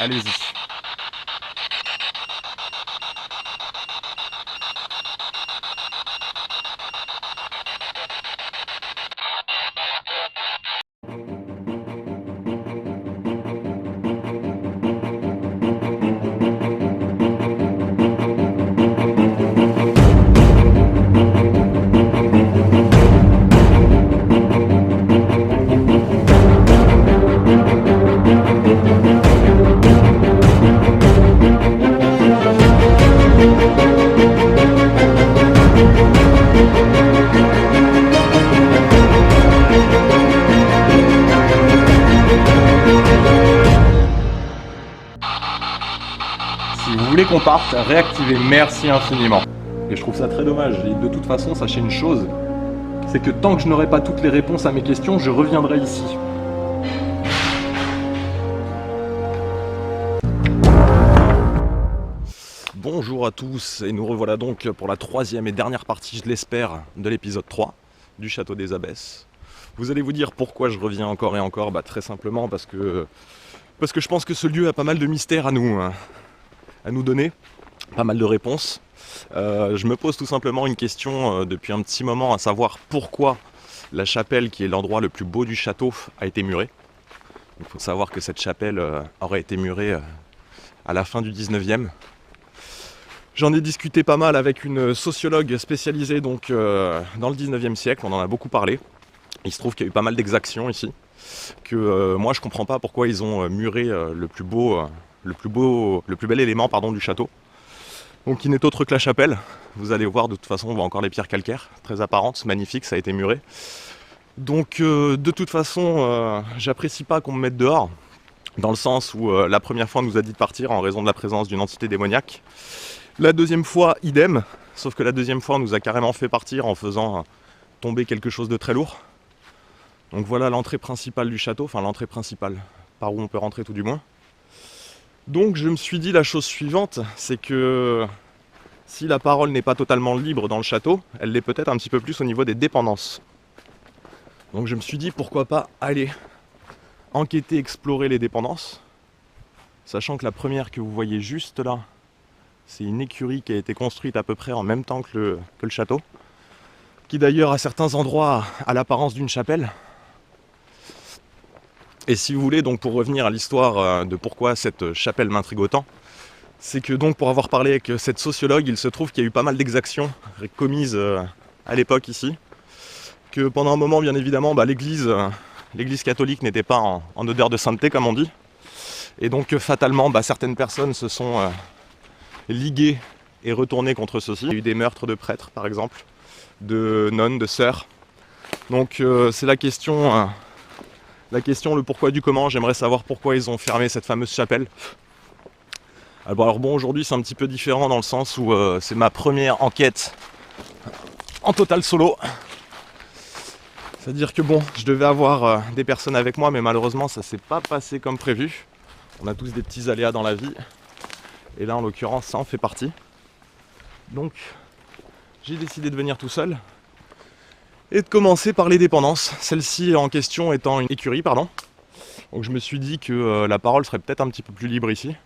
Allez-y. Si vous voulez qu'on parte, réactivez, merci infiniment. Et je trouve ça très dommage. Et de toute façon, sachez une chose, c'est que tant que je n'aurai pas toutes les réponses à mes questions, je reviendrai ici. Bonjour à tous, et nous revoilà donc pour la troisième et dernière partie, je l'espère, de l'épisode 3 du Château des Abbesses. Vous allez vous dire pourquoi je reviens encore et encore, très simplement parce que je pense que ce lieu a pas mal de mystères à nous donner, pas mal de réponses. Je me pose tout simplement une question depuis un petit moment, à savoir pourquoi la chapelle, qui est l'endroit le plus beau du château, a été murée. Il faut savoir que cette chapelle aurait été murée à la fin du 19e. J'en ai discuté pas mal avec une sociologue spécialisée dans le 19e siècle, on en a beaucoup parlé. Il se trouve qu'il y a eu pas mal d'exactions ici, que moi je comprends pas pourquoi ils ont muré le plus bel élément du château. Donc qui n'est autre que la chapelle. Vous allez voir, de toute façon on voit encore les pierres calcaires, très apparentes, magnifiques, ça a été muré. Donc de toute façon j'apprécie pas qu'on me mette dehors, dans le sens où la première fois on nous a dit de partir en raison de la présence d'une entité démoniaque. La deuxième fois, idem, sauf que la deuxième fois on nous a carrément fait partir en faisant tomber quelque chose de très lourd. Donc voilà l'entrée principale du château, enfin l'entrée principale, par où on peut rentrer tout du moins. Donc je me suis dit la chose suivante, c'est que si la parole n'est pas totalement libre dans le château, elle l'est peut-être un petit peu plus au niveau des dépendances. Donc je me suis dit pourquoi pas aller enquêter, explorer les dépendances, sachant que la première que vous voyez juste là, c'est une écurie qui a été construite à peu près en même temps que le château, qui d'ailleurs à certains endroits a l'apparence d'une chapelle. Et si vous voulez, donc pour revenir à l'histoire de pourquoi cette chapelle m'intrigue autant, c'est que donc pour avoir parlé avec cette sociologue, il se trouve qu'il y a eu pas mal d'exactions commises à l'époque ici, que pendant un moment bien évidemment l'église catholique n'était pas en odeur de sainteté comme on dit, et donc fatalement certaines personnes se sont liguées et retournées contre ceci. Il y a eu des meurtres de prêtres par exemple, de nonnes, de sœurs. Donc c'est la question, le pourquoi du comment. J'aimerais savoir pourquoi ils ont fermé cette fameuse chapelle. Alors bon, aujourd'hui c'est un petit peu différent dans le sens où c'est ma première enquête en total solo. C'est-à-dire que bon, je devais avoir des personnes avec moi, mais malheureusement ça s'est pas passé comme prévu. On a tous des petits aléas dans la vie, et là en l'occurrence ça en fait partie. Donc j'ai décidé de venir tout seul et de commencer par les dépendances, celle-ci en question étant une écurie, pardon. Donc je me suis dit que la parole serait peut-être un petit peu plus libre ici,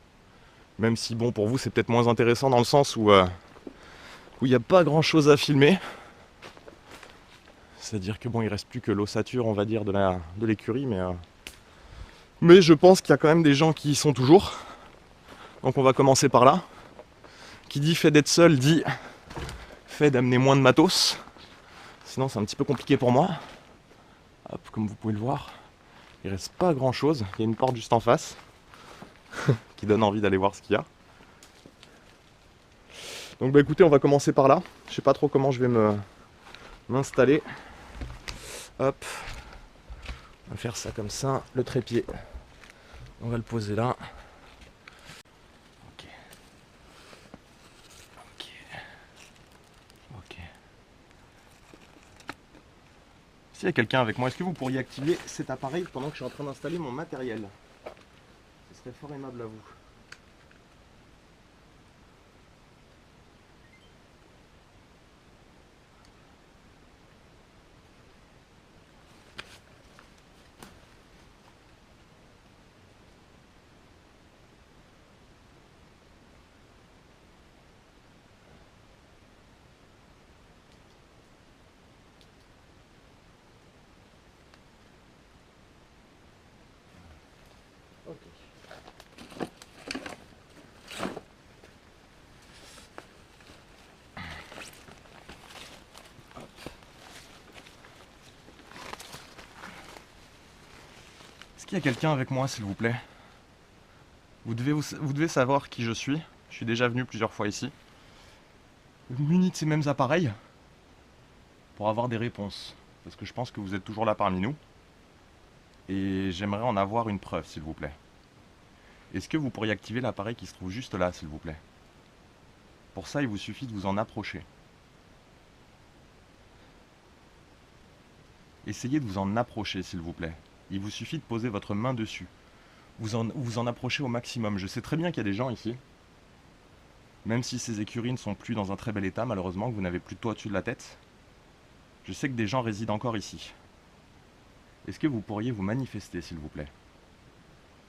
même si bon, pour vous c'est peut-être moins intéressant dans le sens où il n'y a pas grand chose à filmer. C'est-à-dire que bon, il reste plus que l'ossature, on va dire, de l'écurie, mais je pense qu'il y a quand même des gens qui y sont toujours. Donc on va commencer par là. Qui dit fait d'être seul dit fait d'amener moins de matos. Sinon c'est un petit peu compliqué pour moi. Hop, comme vous pouvez le voir, il reste pas grand chose. Il y a une porte juste en face qui donne envie d'aller voir ce qu'il y a. Donc écoutez, on va commencer par là. Je sais pas trop comment je vais m'installer. Hop, on va faire ça comme ça. Le trépied, on va le poser là. Ok. Ok. Ok. S'il y a quelqu'un avec moi, est-ce que vous pourriez activer cet appareil pendant que je suis en train d'installer mon matériel? Ce serait fort aimable à vous. qu'il y a quelqu'un avec moi, s'il vous plaît? Vous devez savoir qui je suis. Je suis déjà venu plusieurs fois ici, muni de ces mêmes appareils, pour avoir des réponses. Parce que je pense que vous êtes toujours là parmi nous. Et j'aimerais en avoir une preuve, s'il vous plaît. Est-ce que vous pourriez activer l'appareil qui se trouve juste là, s'il vous plaît? Pour ça, il vous suffit de vous en approcher. Essayez de vous en approcher, s'il vous plaît. Il vous suffit de poser votre main dessus. Vous en approchez au maximum. Je sais très bien qu'il y a des gens ici, même si ces écuries ne sont plus dans un très bel état, malheureusement, que vous n'avez plus de toit au-dessus de la tête. Je sais que des gens résident encore ici. Est-ce que vous pourriez vous manifester, s'il vous plaît?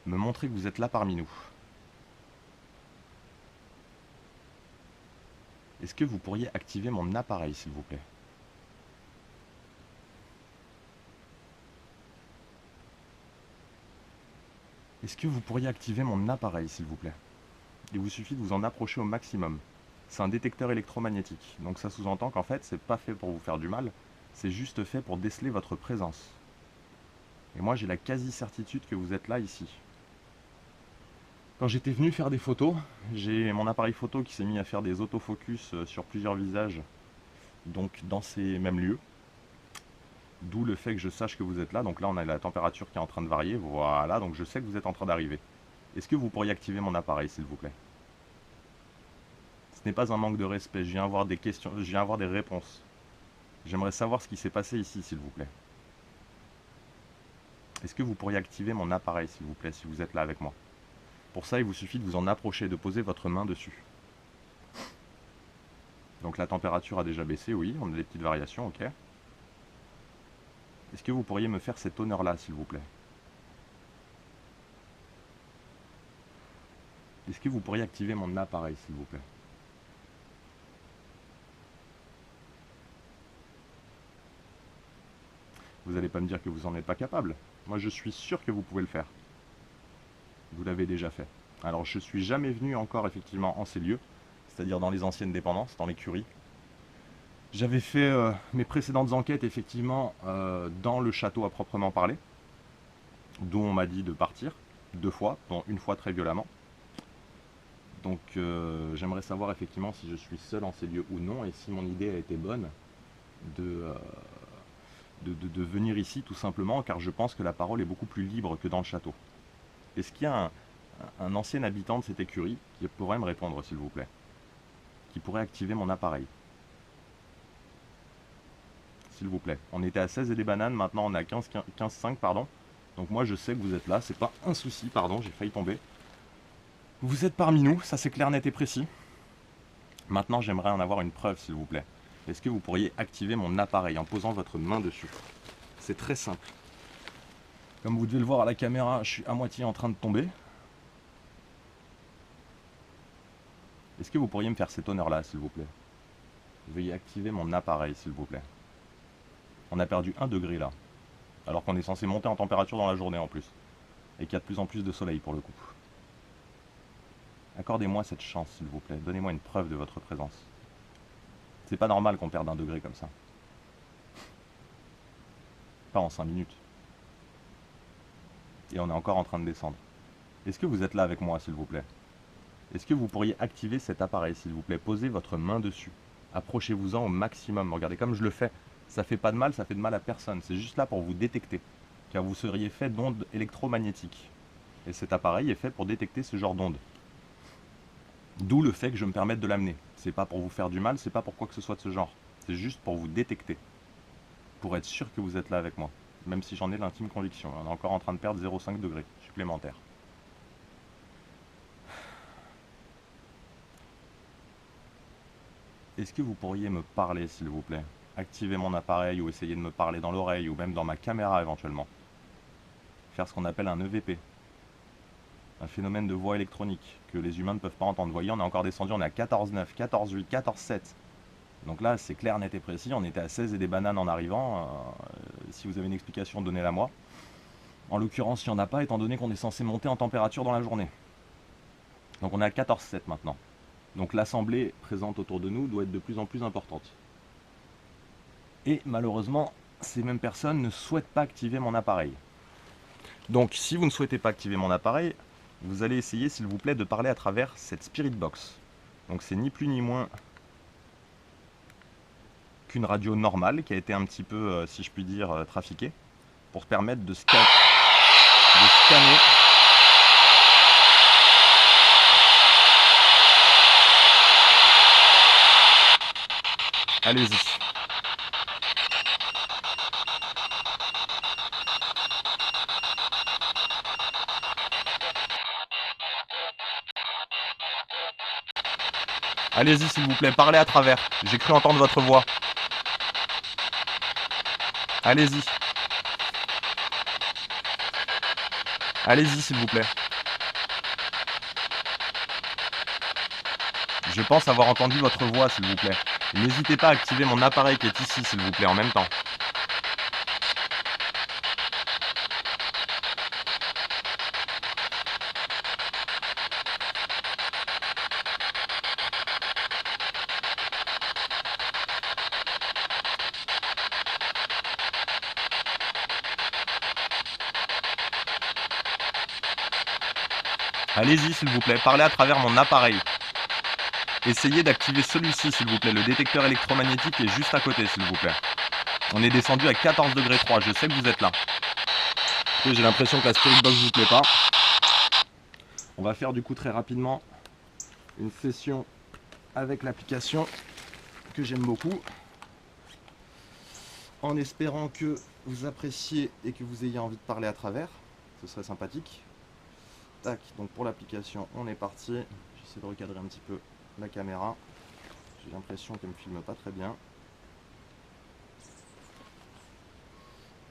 Me montrer que vous êtes là parmi nous. Est-ce que vous pourriez activer mon appareil, s'il vous plaît? Est-ce que vous pourriez activer mon appareil, s'il vous plaît? Il vous suffit de vous en approcher au maximum. C'est un détecteur électromagnétique, donc ça sous-entend qu'en fait, c'est pas fait pour vous faire du mal, c'est juste fait pour déceler votre présence. Et moi, j'ai la quasi-certitude que vous êtes là, ici. Quand j'étais venu faire des photos, j'ai mon appareil photo qui s'est mis à faire des autofocus sur plusieurs visages, donc dans ces mêmes lieux. D'où le fait que je sache que vous êtes là. Donc là, on a la température qui est en train de varier. Voilà, donc je sais que vous êtes en train d'arriver. Est-ce que vous pourriez activer mon appareil, s'il vous plaît? Ce n'est pas un manque de respect. Je viens avoir des questions, je viens avoir des réponses. J'aimerais savoir ce qui s'est passé ici, s'il vous plaît. Est-ce que vous pourriez activer mon appareil, s'il vous plaît, si vous êtes là avec moi? Pour ça, il vous suffit de vous en approcher, de poser votre main dessus. Donc la température a déjà baissé, oui, on a des petites variations, ok. Est-ce que vous pourriez me faire cet honneur-là, s'il vous plaît? Est-ce que vous pourriez activer mon appareil, s'il vous plaît? Vous n'allez pas me dire que vous n'en êtes pas capable. Moi, je suis sûr que vous pouvez le faire. Vous l'avez déjà fait. Alors, je suis jamais venu encore, effectivement, en ces lieux, c'est-à-dire dans les anciennes dépendances, dans l'écurie. J'avais fait mes précédentes enquêtes, effectivement, dans le château à proprement parler, d'où on m'a dit de partir, 2 fois, dont une fois très violemment. Donc j'aimerais savoir effectivement si je suis seul en ces lieux ou non, et si mon idée a été bonne de venir ici tout simplement, car je pense que la parole est beaucoup plus libre que dans le château. Est-ce qu'il y a un ancien habitant de cette écurie qui pourrait me répondre, s'il vous plaît? Qui pourrait activer mon appareil? S'il vous plaît. On était à 16 et des bananes, maintenant on est à 15,5, pardon. Donc moi je sais que vous êtes là, c'est pas un souci, pardon, j'ai failli tomber. Vous êtes parmi nous, ça c'est clair, net et précis. Maintenant j'aimerais en avoir une preuve, s'il vous plaît. Est-ce que vous pourriez activer mon appareil en posant votre main dessus? C'est très simple. Comme vous devez le voir à la caméra, je suis à moitié en train de tomber. Est-ce que vous pourriez me faire cet honneur-là, s'il vous plaît? Veuillez activer mon appareil, s'il vous plaît. On a perdu 1 degré là, alors qu'on est censé monter en température dans la journée en plus, et qu'il y a de plus en plus de soleil pour le coup. Accordez-moi cette chance, s'il vous plaît. Donnez-moi une preuve de votre présence. C'est pas normal qu'on perde 1 degré comme ça. Pas en 5 minutes. Et on est encore en train de descendre. Est-ce que vous êtes là avec moi, s'il vous plaît? Est-ce que vous pourriez activer cet appareil, s'il vous plaît? Posez votre main dessus. Approchez-vous-en au maximum. Regardez comme je le fais. Ça fait pas de mal, ça fait de mal à personne. C'est juste là pour vous détecter. Car vous seriez fait d'ondes électromagnétiques. Et cet appareil est fait pour détecter ce genre d'ondes. D'où le fait que je me permette de l'amener. C'est pas pour vous faire du mal, c'est pas pour quoi que ce soit de ce genre. C'est juste pour vous détecter. Pour être sûr que vous êtes là avec moi. Même si j'en ai l'intime conviction. On est encore en train de perdre 0,5 degrés supplémentaires. Est-ce que vous pourriez me parler, s'il vous plaît? Activer mon appareil ou essayer de me parler dans l'oreille ou même dans ma caméra éventuellement. Faire ce qu'on appelle un EVP. Un phénomène de voix électronique que les humains ne peuvent pas entendre. Vous voyez, on est encore descendu, on est à 14,9, 14,8, 14,7. Donc là, c'est clair, net et précis. On était à 16 et des bananes en arrivant. Si vous avez une explication, donnez-la moi. En l'occurrence, il n'y en a pas, étant donné qu'on est censé monter en température dans la journée. Donc on est à 14,7 maintenant. Donc l'assemblée présente autour de nous doit être de plus en plus importante. Et malheureusement, ces mêmes personnes ne souhaitent pas activer mon appareil. Donc si vous ne souhaitez pas activer mon appareil, vous allez essayer s'il vous plaît de parler à travers cette Spirit Box. Donc c'est ni plus ni moins qu'une radio normale qui a été un petit peu, si je puis dire, trafiquée pour permettre de scanner. Allez-y. Allez-y s'il vous plaît, parlez à travers. J'ai cru entendre votre voix. Allez-y. Allez-y s'il vous plaît. Je pense avoir entendu votre voix s'il vous plaît. N'hésitez pas à activer mon appareil qui est ici s'il vous plaît en même temps. Allez-y s'il vous plaît, parlez à travers mon appareil. Essayez d'activer celui-ci s'il vous plaît, le détecteur électromagnétique est juste à côté s'il vous plaît. On est descendu à 14 degrés 3, je sais que vous êtes là. J'ai l'impression que la Spirit Box vous plaît pas. On va faire du coup très rapidement une session avec l'application que j'aime beaucoup. En espérant que vous appréciez et que vous ayez envie de parler à travers. Ce serait sympathique. Tac, donc pour l'application, on est parti. J'essaie de recadrer un petit peu la caméra. J'ai l'impression qu'elle me filme pas très bien.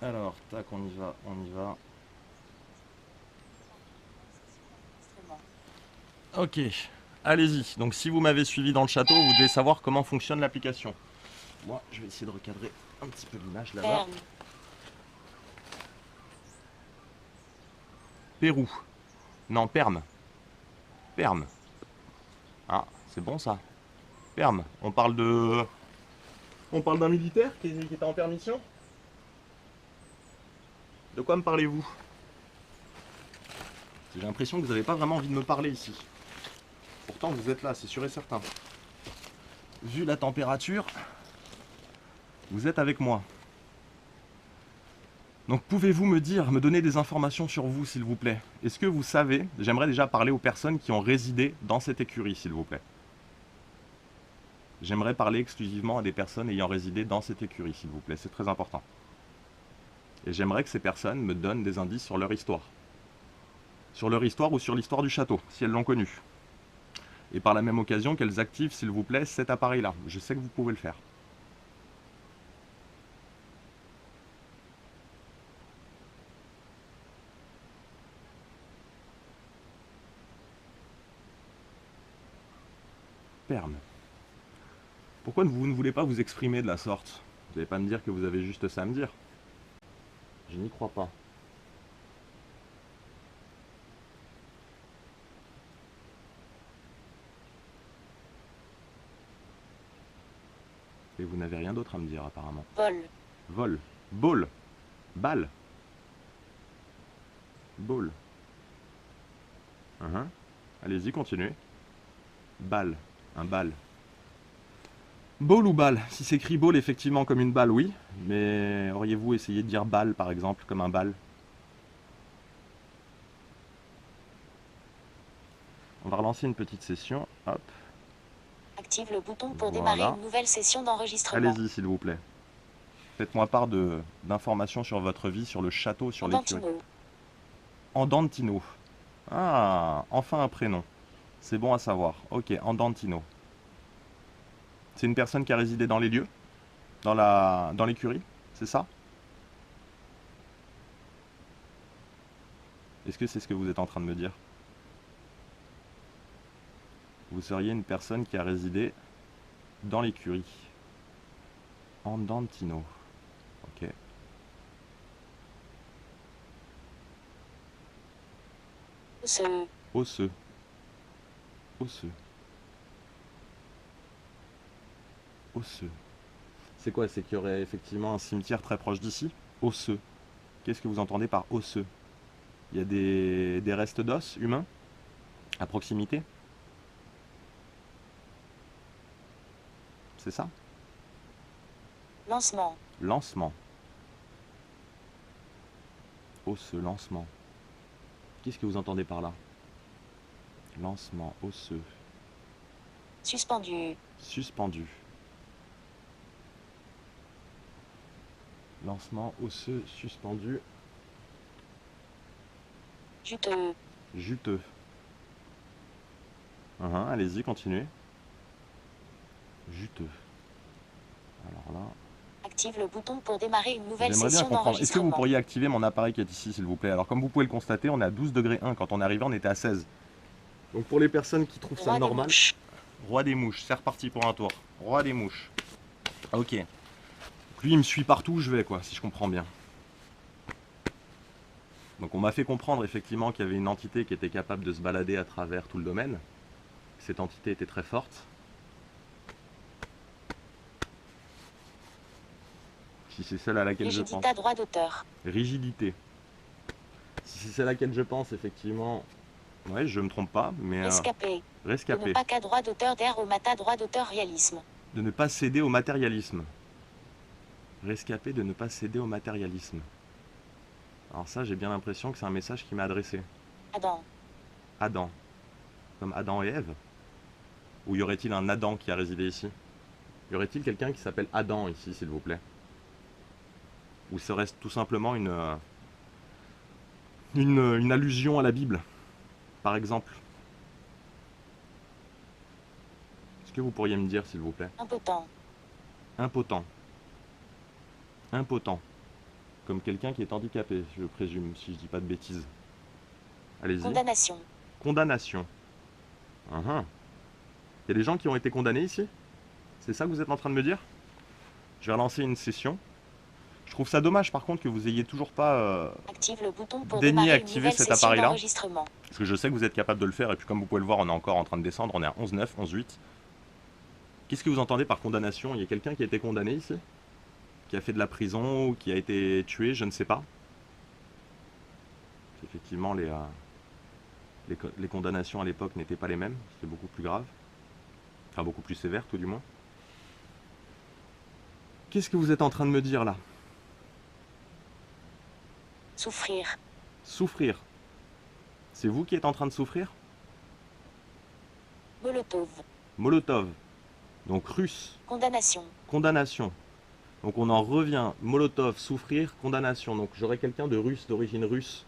Alors, tac, on y va, on y va. Ok, allez-y. Donc si vous m'avez suivi dans le château, vous devez savoir comment fonctionne l'application. Moi, je vais essayer de recadrer un petit peu l'image là-bas. Pérou. Non, Perm. Perm. Ah, c'est bon ça. Perm. On parle de... On parle d'un militaire qui était en permission? De quoi me parlez-vous? J'ai l'impression que vous n'avez pas vraiment envie de me parler ici. Pourtant vous êtes là, c'est sûr et certain. Vu la température, vous êtes avec moi. Donc pouvez-vous me donner des informations sur vous s'il vous plaît? Est-ce que vous savez, j'aimerais déjà parler aux personnes qui ont résidé dans cette écurie s'il vous plaît. J'aimerais parler exclusivement à des personnes ayant résidé dans cette écurie s'il vous plaît, c'est très important. Et j'aimerais que ces personnes me donnent des indices sur leur histoire. Sur leur histoire ou sur l'histoire du château, si elles l'ont connu. Et par la même occasion qu'elles activent s'il vous plaît cet appareil-là. Je sais que vous pouvez le faire. Perme. Pourquoi vous ne voulez pas vous exprimer de la sorte? Vous n'allez pas me dire que vous avez juste ça à me dire. Je n'y crois pas. Et vous n'avez rien d'autre à me dire apparemment. Vol. Vol. Ball. Balle. Ball. Allez-y, continuez. Balle. Un bal. Ball ou balle? Si c'est écrit ball effectivement comme une balle, oui. Mais auriez-vous essayé de dire balle par exemple, comme un bal? On va relancer une petite session. Hop. Active le bouton pour Voilà. démarrer une nouvelle session d'enregistrement. Allez-y s'il vous plaît. Faites-moi part d'informations sur votre vie, sur le château, sur l'écurie. Andantino. Ah, enfin un prénom. C'est bon à savoir. Ok, Andantino. C'est une personne qui a résidé dans les lieux? Dans l'écurie? C'est ça? Est-ce que c'est ce que vous êtes en train de me dire? Vous seriez une personne qui a résidé dans l'écurie. Andantino. Ok. Osseux. Osseux. Osseux. Osseux. C'est quoi? C'est qu'il y aurait effectivement un cimetière très proche d'ici? Osseux. Qu'est-ce que vous entendez par osseux? Il y a des restes d'os humains à proximité. C'est ça? Lancement. Lancement. Osseux, lancement. Qu'est-ce que vous entendez par là? Lancement, osseux. Suspendu. Suspendu. Lancement, osseux, suspendu, Juteux. juteux. Allez-y, continuez. Juteux. Alors là, Active le bouton pour démarrer une nouvelle j'aimerais bien session comprendre. Est-ce que vous d'enregistrement. pourriez activer mon appareil qui est ici, s'il vous plaît? Alors, comme vous pouvez le constater, on est à 12 degrés 1. Quand on est arrivé, on était à 16. Donc, pour les personnes qui trouvent ça Roi des normal, mouches. roi des mouches, c'est reparti pour un tour. Roi des mouches. Ok. Lui, il me suit partout où je vais, quoi, si je comprends bien. Donc, on m'a fait comprendre effectivement qu'il y avait une entité qui était capable de se balader à travers tout le domaine. Cette entité était très forte. Si c'est celle à laquelle je pense. Rigidita droit d'auteur. Rigidité. Si c'est celle à laquelle je pense, effectivement, ouais, je me trompe pas, mais Rescapé. De rescapé. ne pas qu'à droit d'auteur d'air au mata droit d'auteur réalisme. De ne pas céder au matérialisme. Rescapé de ne pas céder au matérialisme. Alors ça, j'ai bien l'impression que c'est un message qui m'est adressé. Adam. Adam. Comme Adam et Ève. Ou y aurait-il un Adam qui a résidé ici? Y aurait-il quelqu'un qui s'appelle Adam ici, s'il vous plaît? Ou serait-ce tout simplement une allusion à la Bible, par exemple? Est-ce que vous pourriez me dire, s'il vous plaît? Impotent. Impotent. Impotent. Comme quelqu'un qui est handicapé, je présume, si je dis pas de bêtises. Allez-y. Condamnation. Condamnation. Il y a des gens qui ont été condamnés ici? C'est ça que vous êtes en train de me dire? Je vais relancer une session. Je trouve ça dommage par contre que vous ayez toujours pas Active le bouton pour daigné démarrer une activer nouvelle cet session appareil-là. d'enregistrement. Parce que je sais que vous êtes capable de le faire et puis comme vous pouvez le voir, on est encore en train de descendre, on est à 11,9, 11,8. Qu'est-ce que vous entendez par condamnation? Il y a quelqu'un qui a été condamné ici? Qui a fait de la prison ou qui a été tué, je ne sais pas. Effectivement, les condamnations à l'époque n'étaient pas les mêmes, c'était beaucoup plus grave. Enfin, beaucoup plus sévère, tout du moins. Qu'est-ce que vous êtes en train de me dire là? Souffrir. Souffrir. C'est vous qui êtes en train de souffrir? Molotov. Molotov. Donc russe. Condamnation. Condamnation. Donc on en revient. Molotov, souffrir, condamnation. Donc j'aurais quelqu'un de russe, d'origine russe.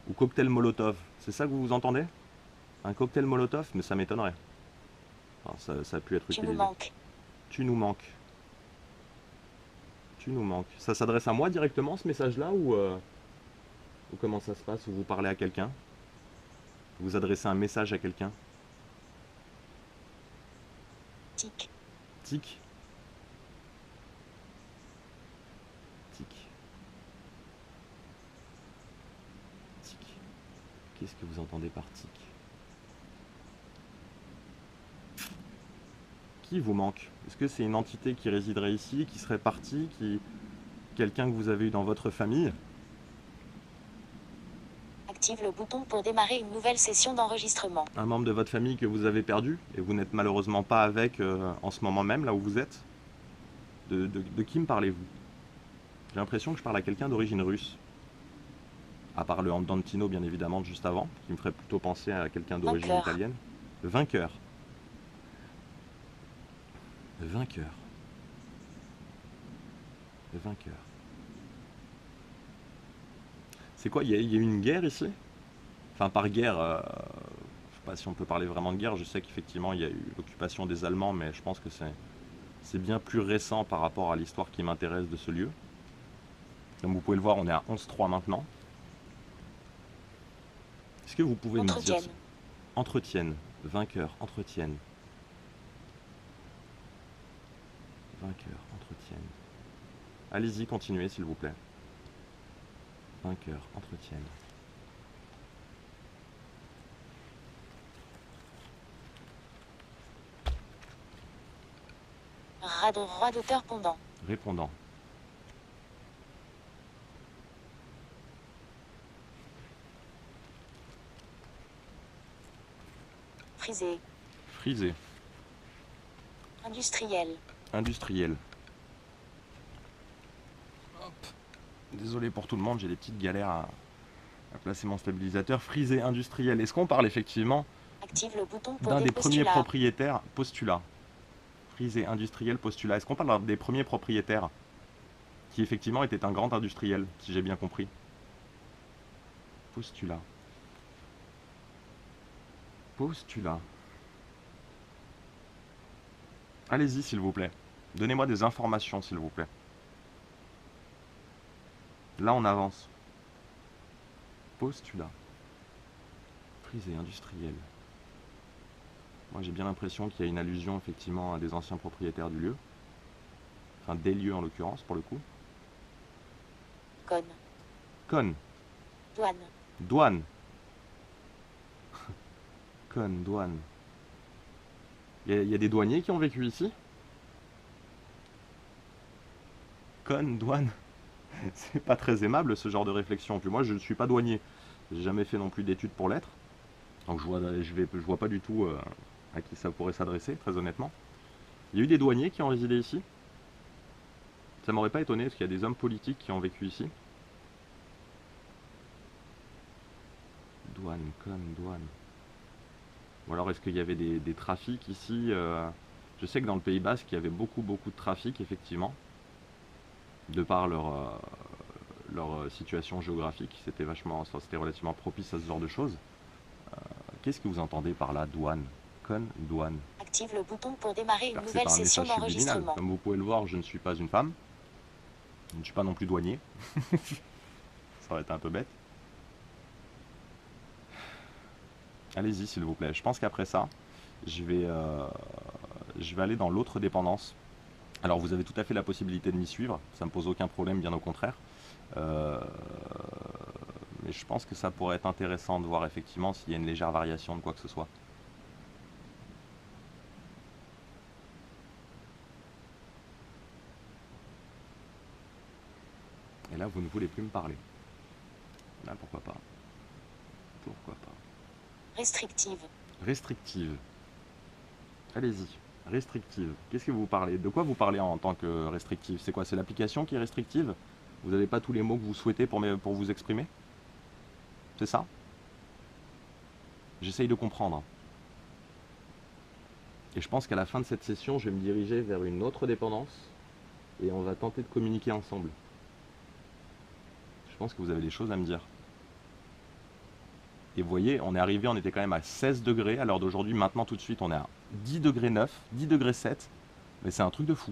Ou cocktail Molotov. C'est ça que vous entendez? Un cocktail Molotov? Mais ça m'étonnerait. Enfin, ça a pu être Tu utilisé. nous manques. Tu nous manques. Tu nous manques. Ça s'adresse à moi directement ce message-là ou comment ça se passe? Ou vous parlez à quelqu'un? Vous adressez un message à quelqu'un? Tic. Tic. Tic. Tic. Qu'est-ce que vous entendez par tic? Qui vous manque? Est-ce que c'est une entité qui résiderait ici, qui serait partie, quelqu'un que vous avez eu dans votre famille? Active le bouton pour démarrer une nouvelle session d'enregistrement. Un membre de votre famille que vous avez perdu et vous n'êtes malheureusement pas avec en ce moment même, là où vous êtes? De qui me parlez-vous? J'ai l'impression que je parle à quelqu'un d'origine russe. À part le Andantino, bien évidemment, de juste avant, qui me ferait plutôt penser à quelqu'un d'origine Vainqueur. italienne. Le vainqueur. Le vainqueur. Le vainqueur. C'est quoi? Il y a eu une guerre ici? Enfin, par guerre, je sais pas si on peut parler vraiment de guerre. Je sais qu'effectivement, il y a eu l'occupation des Allemands, mais je pense que c'est bien plus récent par rapport à l'histoire qui m'intéresse de ce lieu. Comme vous pouvez le voir, on est à 11,3 maintenant. Est-ce que vous pouvez me dire... Entretienne. Entretienne. Vainqueur, entretienne. Vainqueur, entretienne. Allez-y, continuez s'il vous plaît. Vainqueur, entretienne. Roi d'auteur pendant. Répondant. Frisé. Frisé. Industriel. Industriel. Hop. Désolé pour tout le monde, j'ai des petites galères à placer mon stabilisateur. Frisé, industriel. Est-ce qu'on parle effectivement Active le bouton pour d'un des des premiers postulats. propriétaires postulat? Frisé, industriel, postulat. Est-ce qu'on parle d'un des premiers propriétaires qui effectivement était un grand industriel, si j'ai bien compris? Postulat. Postulat. Allez-y, s'il vous plaît. Donnez-moi des informations, s'il vous plaît. Là, on avance. Postulat. Frisé, industriel. Moi, j'ai bien l'impression qu'il y a une allusion, effectivement, à des anciens propriétaires du lieu. Enfin, des lieux, en l'occurrence, pour le coup. Con. Con. Douane. Douane. Con, douane. Il y a des douaniers qui ont vécu ici? Con, douane. C'est pas très aimable ce genre de réflexion. Puis moi je ne suis pas douanier. J'ai jamais fait non plus d'études pour l'être. Donc je vois pas du tout à qui ça pourrait s'adresser, très honnêtement. Il y a eu des douaniers qui ont résidé ici. Ça m'aurait pas étonné parce qu'il y a des hommes politiques qui ont vécu ici. Douane, con, douane. Ou alors est-ce qu'il y avait des trafics ici Je sais que dans le Pays Basque, il y avait beaucoup de trafic, effectivement. De par leur situation géographique, c'était relativement propice à ce genre de choses. Qu'est-ce que vous entendez par là, douane? Con, douane. Active le bouton pour démarrer une Alors, c'est nouvelle pas un session message subliminal. d'enregistrement. Comme vous pouvez le voir, je ne suis pas une femme. Je ne suis pas non plus douanier. Ça aurait été un peu bête. Allez-y, s'il vous plaît. Je pense qu'après ça, je vais aller dans l'autre dépendance. Alors, vous avez tout à fait la possibilité de m'y suivre. Ça ne me pose aucun problème, bien au contraire. Mais je pense que ça pourrait être intéressant de voir effectivement s'il y a une légère variation de quoi que ce soit. Et là, vous ne voulez plus me parler. Là, pourquoi pas? Pourquoi pas? Restrictive. Restrictive. Allez-y. Restrictive. Qu'est-ce que vous parlez? De quoi vous parlez en tant que restrictive? C'est quoi? C'est l'application qui est restrictive? Vous n'avez pas tous les mots que vous souhaitez pour vous exprimer? C'est ça? J'essaye de comprendre. Et je pense qu'à la fin de cette session, je vais me diriger vers une autre dépendance et on va tenter de communiquer ensemble. Je pense que vous avez des choses à me dire. Et vous voyez, on est arrivé, on était quand même à 16 degrés à l'heure d'aujourd'hui. Maintenant, tout de suite, on est à 10 degrés 9, 10 degrés 7. Mais c'est un truc de fou.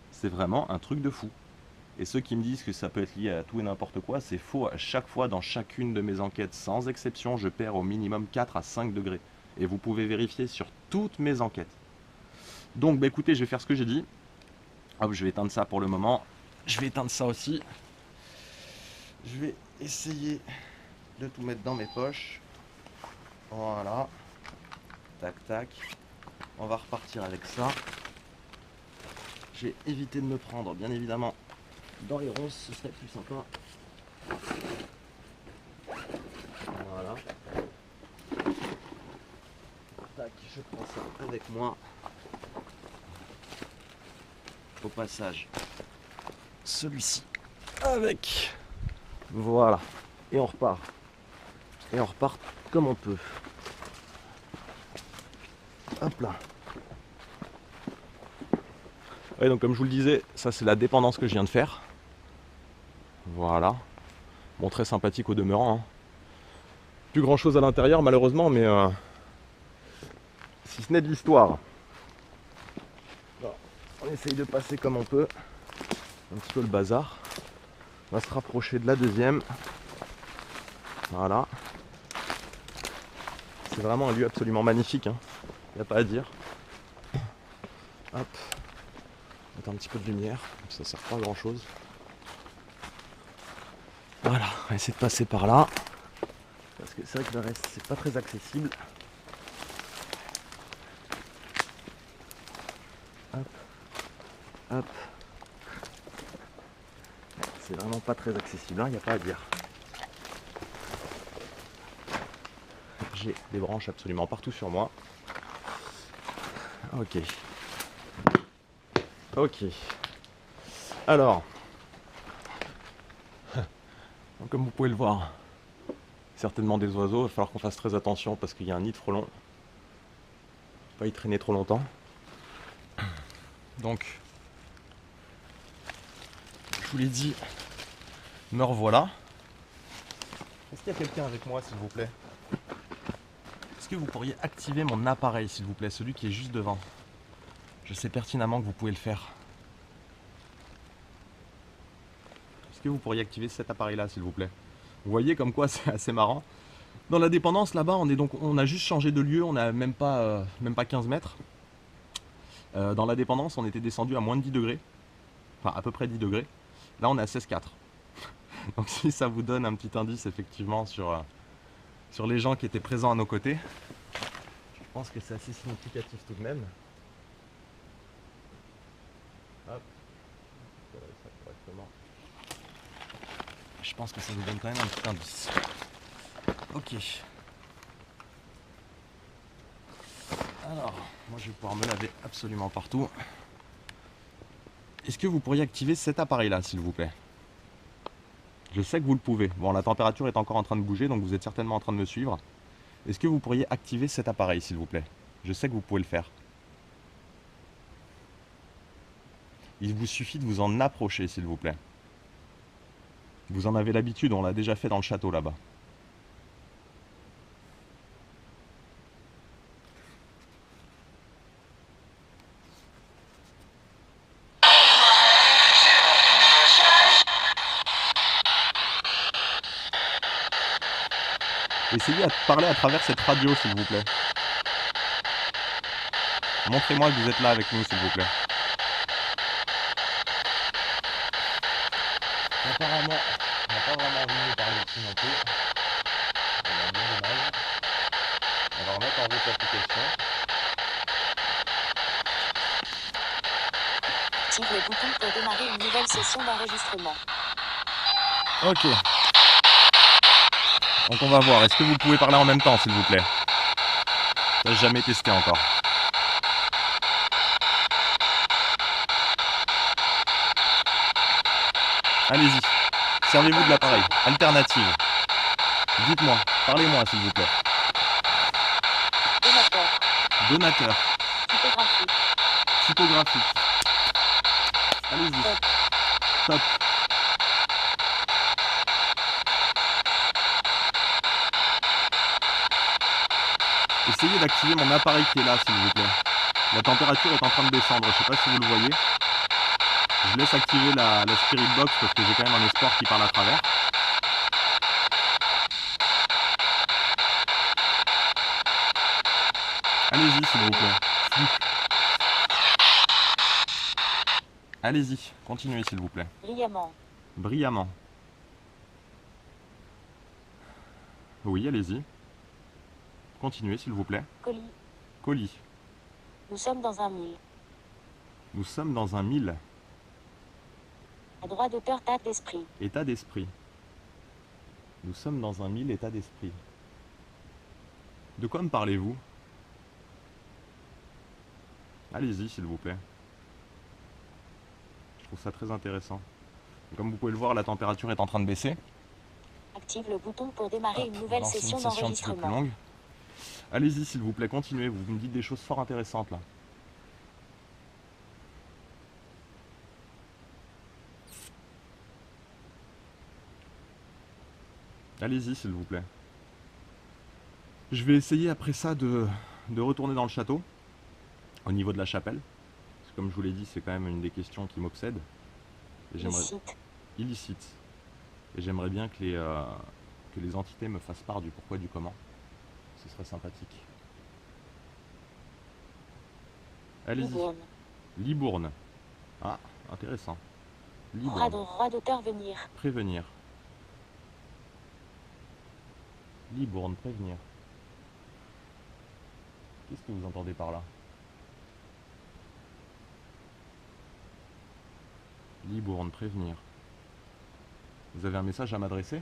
C'est vraiment un truc de fou. Et ceux qui me disent que ça peut être lié à tout et n'importe quoi, c'est faux. À chaque fois, dans chacune de mes enquêtes, sans exception, je perds au minimum 4 à 5 degrés. Et vous pouvez vérifier sur toutes mes enquêtes. Donc, bah, écoutez, je vais faire ce que j'ai dit. Hop, je vais éteindre ça pour le moment. Je vais éteindre ça aussi. Je vais essayer de tout mettre dans mes poches. Voilà. Tac, tac. On va repartir avec ça. J'ai évité de me prendre, bien évidemment, dans les ronces, ce serait plus sympa. Voilà. Tac, je prends ça avec moi. Au passage, celui-ci avec. Voilà. Et on repart. Et on repart comme on peut. Hop là. Ouais, donc comme je vous le disais, ça c'est la dépendance que je viens de faire. Voilà. Bon, très sympathique au demeurant. Hein. Plus grand chose à l'intérieur malheureusement, mais si ce n'est de l'histoire. On essaye de passer comme on peut. Un petit peu le bazar. On va se rapprocher de la deuxième. Voilà. C'est vraiment un lieu absolument magnifique. Il n'y a pas à dire. Hop. Mettre un petit peu de lumière. Ça sert pas à grand chose. Voilà. On va essayer de passer par là. Parce que c'est vrai que le reste, c'est pas très accessible. Hop. Hop. C'est vraiment pas très accessible, il n'y a pas à dire. j'ai des branches absolument partout sur moi. Ok. Ok. Alors, donc comme vous pouvez le voir, certainement des oiseaux, il va falloir qu'on fasse très attention parce qu'il y a un nid de frelons. Pas y traîner trop longtemps. Donc, je vous l'ai dit, me revoilà. Est-ce qu'il y a quelqu'un avec moi, s'il vous plaît? Est-ce que vous pourriez activer mon appareil, s'il vous plaît, celui qui est juste devant? Je sais pertinemment que vous pouvez le faire. Est-ce que vous pourriez activer cet appareil-là, s'il vous plaît? Vous voyez comme quoi c'est assez marrant. Dans la dépendance, là-bas, on a juste changé de lieu, on n'a même pas 15 mètres. Dans la dépendance, on était descendu à moins de 10 degrés. Enfin, à peu près 10 degrés. Là, on est à 16,4. Donc si ça vous donne un petit indice, effectivement, sur les gens qui étaient présents à nos côtés, je pense que c'est assez significatif tout de même. Hop. Ça correctement. Je pense que ça vous donne quand même un petit indice. Ok. Alors, moi je vais pouvoir me laver absolument partout. Est-ce que vous pourriez activer cet appareil-là, s'il vous plaît? Je sais que vous le pouvez. Bon, la température est encore en train de bouger, donc vous êtes certainement en train de me suivre. Est-ce que vous pourriez activer cet appareil, s'il vous plaît? Je sais que vous pouvez le faire. Il vous suffit de vous en approcher, s'il vous plaît. Vous en avez l'habitude, on l'a déjà fait dans le château là-bas. Essayez de parler à travers cette radio, s'il vous plaît. Montrez-moi que vous êtes là avec nous, s'il vous plaît. Apparemment, on n'a pas vraiment envie de nous parler dessus non plus. C'est bien dommage. On va remettre en route l'application. Active le bouton pour démarrer une nouvelle session d'enregistrement. Ok. Donc on va voir. Est-ce que vous pouvez parler en même temps, s'il vous plaît? Ça, j'ai jamais testé encore. Allez-y. Servez-vous de l'appareil. Alternative. Dites-moi. Parlez-moi, s'il vous plaît. Donateur. Donateur. Typographie. Typographique. Allez-y. Top. Essayez d'activer mon appareil qui est là, s'il vous plaît. La température est en train de descendre, je ne sais pas si vous le voyez. Je laisse activer la Spirit Box parce que j'ai quand même un espoir qui parle à travers. Allez-y, s'il vous plaît. Allez-y, continuez, s'il vous plaît. Brillamment. Brillamment. Oui, allez-y. Continuez, s'il vous plaît. Colis. Colis. Nous sommes dans un mille. Nous sommes dans un 1000. À droit d'auteur, tas d'esprit. État d'esprit. Nous sommes dans un 1000 état d'esprit. De quoi me parlez-vous? Allez-y, s'il vous plaît. Je trouve ça très intéressant. Comme vous pouvez le voir, la température est en train de baisser. Active le bouton pour démarrer une On va nouvelle lancer session une session un petit peu plus d'enregistrement. longue. Allez-y, s'il vous plaît, continuez. Vous me dites des choses fort intéressantes là. Allez-y, s'il vous plaît. Je vais essayer après ça de retourner dans le château, au niveau de la chapelle. Parce que comme je vous l'ai dit, c'est quand même une des questions qui m'obsède. Et j'aimerais... Illicite. Illicite. Et j'aimerais bien que les entités me fassent part du pourquoi, du comment. Ce serait sympathique. Allez-y. Libourne. Libourne. Ah, intéressant. Roi Libourne. d'auteur venir. Prévenir. Libourne, prévenir. Qu'est-ce que vous entendez par là? Libourne, prévenir. Vous avez un message à m'adresser?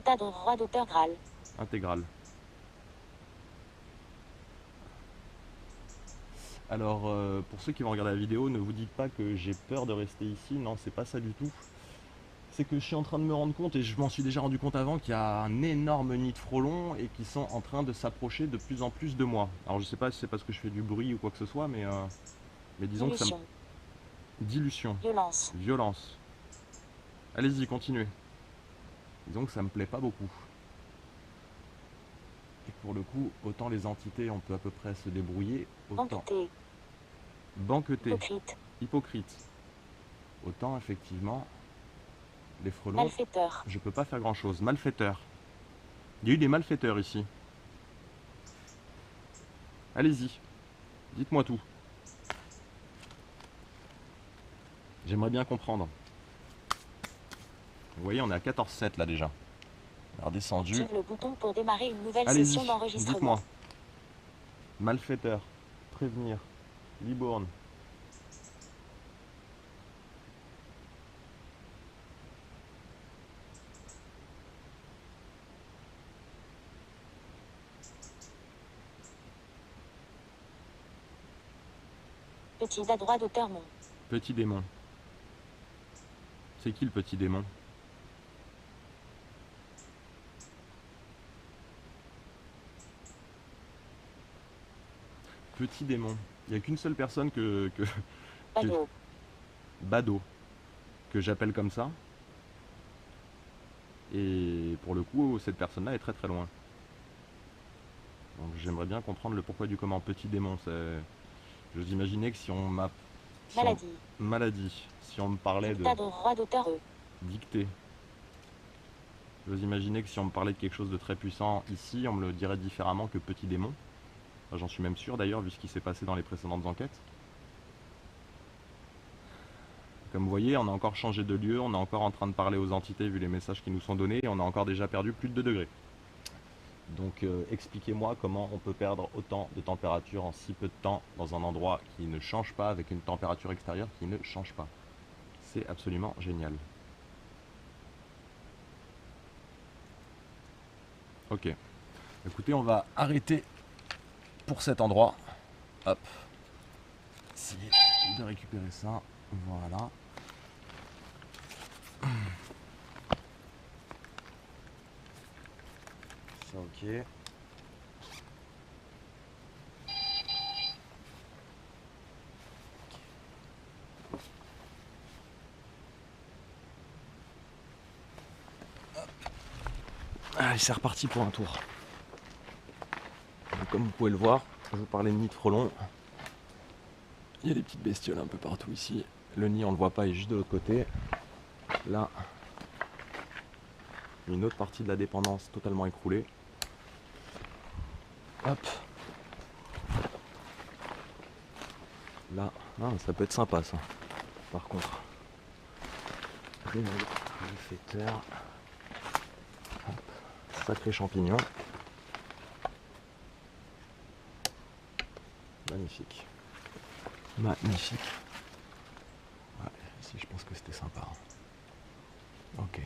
tas de roi d'auteur Graal. Intégrale. Alors, pour ceux qui vont regarder la vidéo, ne vous dites pas que j'ai peur de rester ici. Non, c'est pas ça du tout. C'est que je suis en train de me rendre compte, et je m'en suis déjà rendu compte avant, qu'il y a un énorme nid de frelons et qui sont en train de s'approcher de plus en plus de moi. Alors, je sais pas si c'est parce que je fais du bruit ou quoi que ce soit, mais disons que ça me... Dilution. Dilution. Violence. Violence. Allez-y, continuez. Disons que ça me plaît pas beaucoup. Et pour le coup, autant les entités, on peut à peu près se débrouiller, autant... Banqueté. Banqueté. Hypocrite. Hypocrite. Autant, effectivement, les frelons, Malfaiteur. je peux pas faire grand-chose. Malfaiteur. Il y a eu des malfaiteurs ici. Allez-y. Dites-moi tout. J'aimerais bien comprendre. Vous voyez, on est à 14,7 là déjà. On est redescendu. Active le bouton pour démarrer une nouvelle Allez-y, session d'enregistrement. dites-moi. Malfaiteur. Prévenir. Libourne. Petit à droit d'auteur Mont. Petit démon. C'est qui le petit démon? Petit démon. Il n'y a qu'une seule personne que Badaud. Badaud, que j'appelle comme ça. Et pour le coup, cette personne-là est très très loin. Donc j'aimerais bien comprendre le pourquoi du comment. Petit démon, c'est... Je imaginais que si on m'a... Maladie. Maladie. Si on me parlait de Tas de roi d'auteur E. dictée. J'ose imaginer que si on me parlait de quelque chose de très puissant ici, on me le dirait différemment que petit démon. Enfin, j'en suis même sûr d'ailleurs, vu ce qui s'est passé dans les précédentes enquêtes. Comme vous voyez, on a encore changé de lieu, on est encore en train de parler aux entités vu les messages qui nous sont donnés, et on a encore déjà perdu plus de 2 degrés. Donc expliquez-moi comment on peut perdre autant de température en si peu de temps dans un endroit qui ne change pas, avec une température extérieure qui ne change pas. C'est absolument génial. Ok. Écoutez, on va arrêter pour cet endroit. Hop. Essayer de récupérer ça. Voilà. Ça, ok. Allez, c'est reparti pour un tour. Donc, comme vous pouvez le voir, je vous parlais de nid de frelons. Il y a des petites bestioles un peu partout ici. Le nid, on le voit pas, il est juste de l'autre côté. Là, une autre partie de la dépendance totalement écroulée. Hop. Là, ah, ça peut être sympa ça. Par contre. Malfaiteur. Sacré champignon. Magnifique. Magnifique. Ouais, ici je pense que c'était sympa. Ok.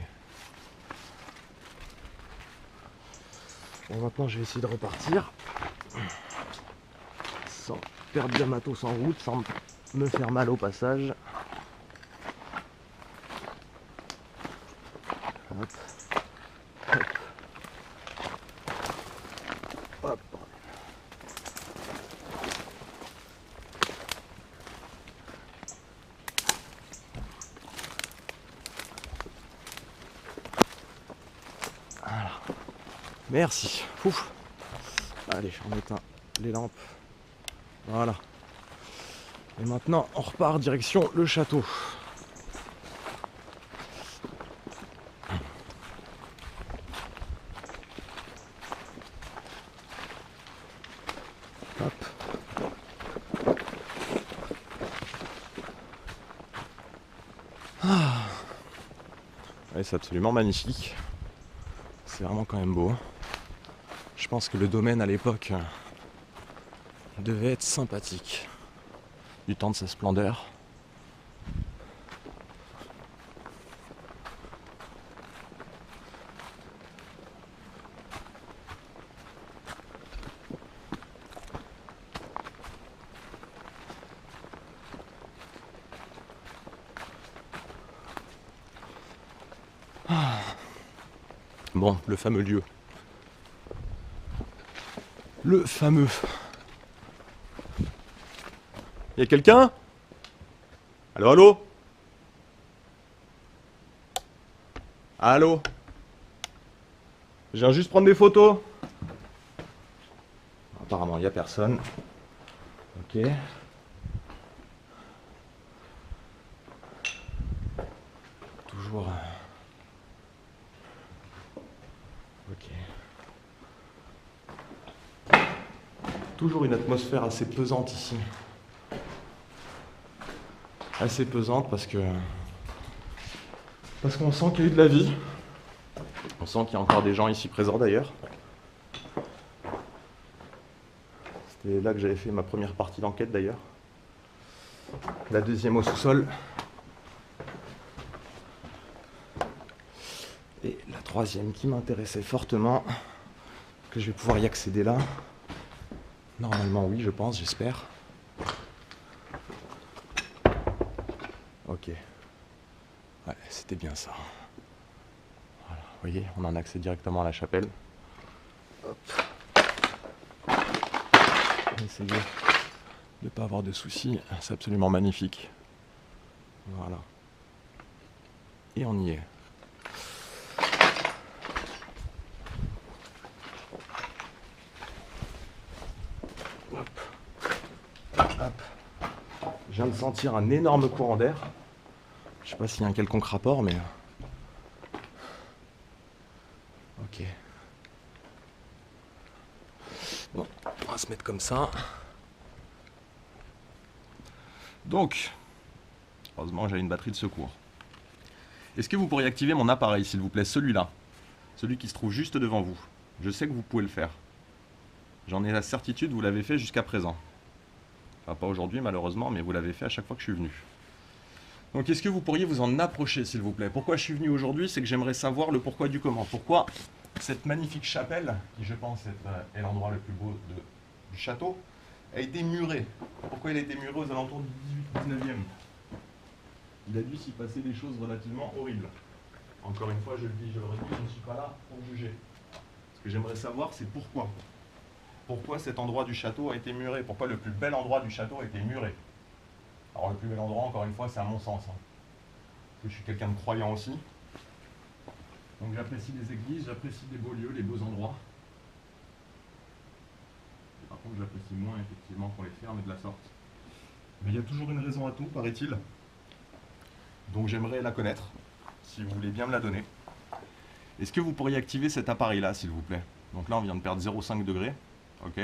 Bon, maintenant je vais essayer de repartir. Sans perdre de matos en route, sans me faire mal au passage. Hop. Hop. Hop. Voilà. Merci. Ouf. Allez, on éteint les lampes. Voilà. Et maintenant, on repart direction le château. Hop. Ah. Ouais, c'est absolument magnifique. C'est vraiment quand même beau. Je pense que le domaine à l'époque devait être sympathique. Du temps de sa splendeur. Bon, le fameux lieu. Le fameux. Y a quelqu'un? Allô, allô? Allô? Je viens juste prendre des photos. Apparemment, il n'y a personne. Ok. Toujours. Ok. Toujours une atmosphère assez pesante ici. Assez pesante parce qu'on sent qu'il y a eu de la vie. On sent qu'il y a encore des gens ici présents d'ailleurs. C'était là que j'avais fait ma première partie d'enquête d'ailleurs. La deuxième au sous-sol. Et la troisième qui m'intéressait fortement, que je vais pouvoir y accéder là. Normalement oui, je pense, j'espère. Ok. Ouais, c'était bien ça. Voilà, vous voyez, on en a accès directement à la chapelle. Hop. Essayer de ne pas avoir de soucis, c'est absolument magnifique. Voilà. Et on y est. Hop. Hop. Je viens de sentir un énorme courant d'air. Je sais pas s'il y a un quelconque rapport, mais... Ok. Bon, on va se mettre comme ça. Donc, heureusement j'ai une batterie de secours. Est-ce que vous pourriez activer mon appareil, s'il vous plaît, celui-là? Celui qui se trouve juste devant vous. Je sais que vous pouvez le faire. J'en ai la certitude, vous l'avez fait jusqu'à présent. Enfin, pas aujourd'hui malheureusement, mais vous l'avez fait à chaque fois que je suis venu. Donc est-ce que vous pourriez vous en approcher, s'il vous plaît? Pourquoi je suis venu aujourd'hui, c'est que j'aimerais savoir le pourquoi du comment. Pourquoi cette magnifique chapelle, qui je pense est l'endroit le plus beau du château, a été murée. Pourquoi elle a été murée aux alentours du 18-19e? Il a dû s'y passer des choses relativement horribles. Encore une fois, je le dis, je le redis, je ne suis pas là pour juger. Ce que j'aimerais savoir, c'est pourquoi. Pourquoi cet endroit du château a été muré? Pourquoi le plus bel endroit du château a été muré? Alors le plus bel endroit, encore une fois, c'est à mon sens. Parce que je suis quelqu'un de croyant aussi. Donc j'apprécie les églises, j'apprécie les beaux lieux, les beaux endroits. Et par contre, j'apprécie moins effectivement qu'on les ferme et de la sorte. Mais il y a toujours une raison à tout, paraît-il. Donc j'aimerais la connaître, si vous voulez bien me la donner. Est-ce que vous pourriez activer cet appareil-là, s'il vous plaît? Donc là, on vient de perdre 0,5 degrés. Ok,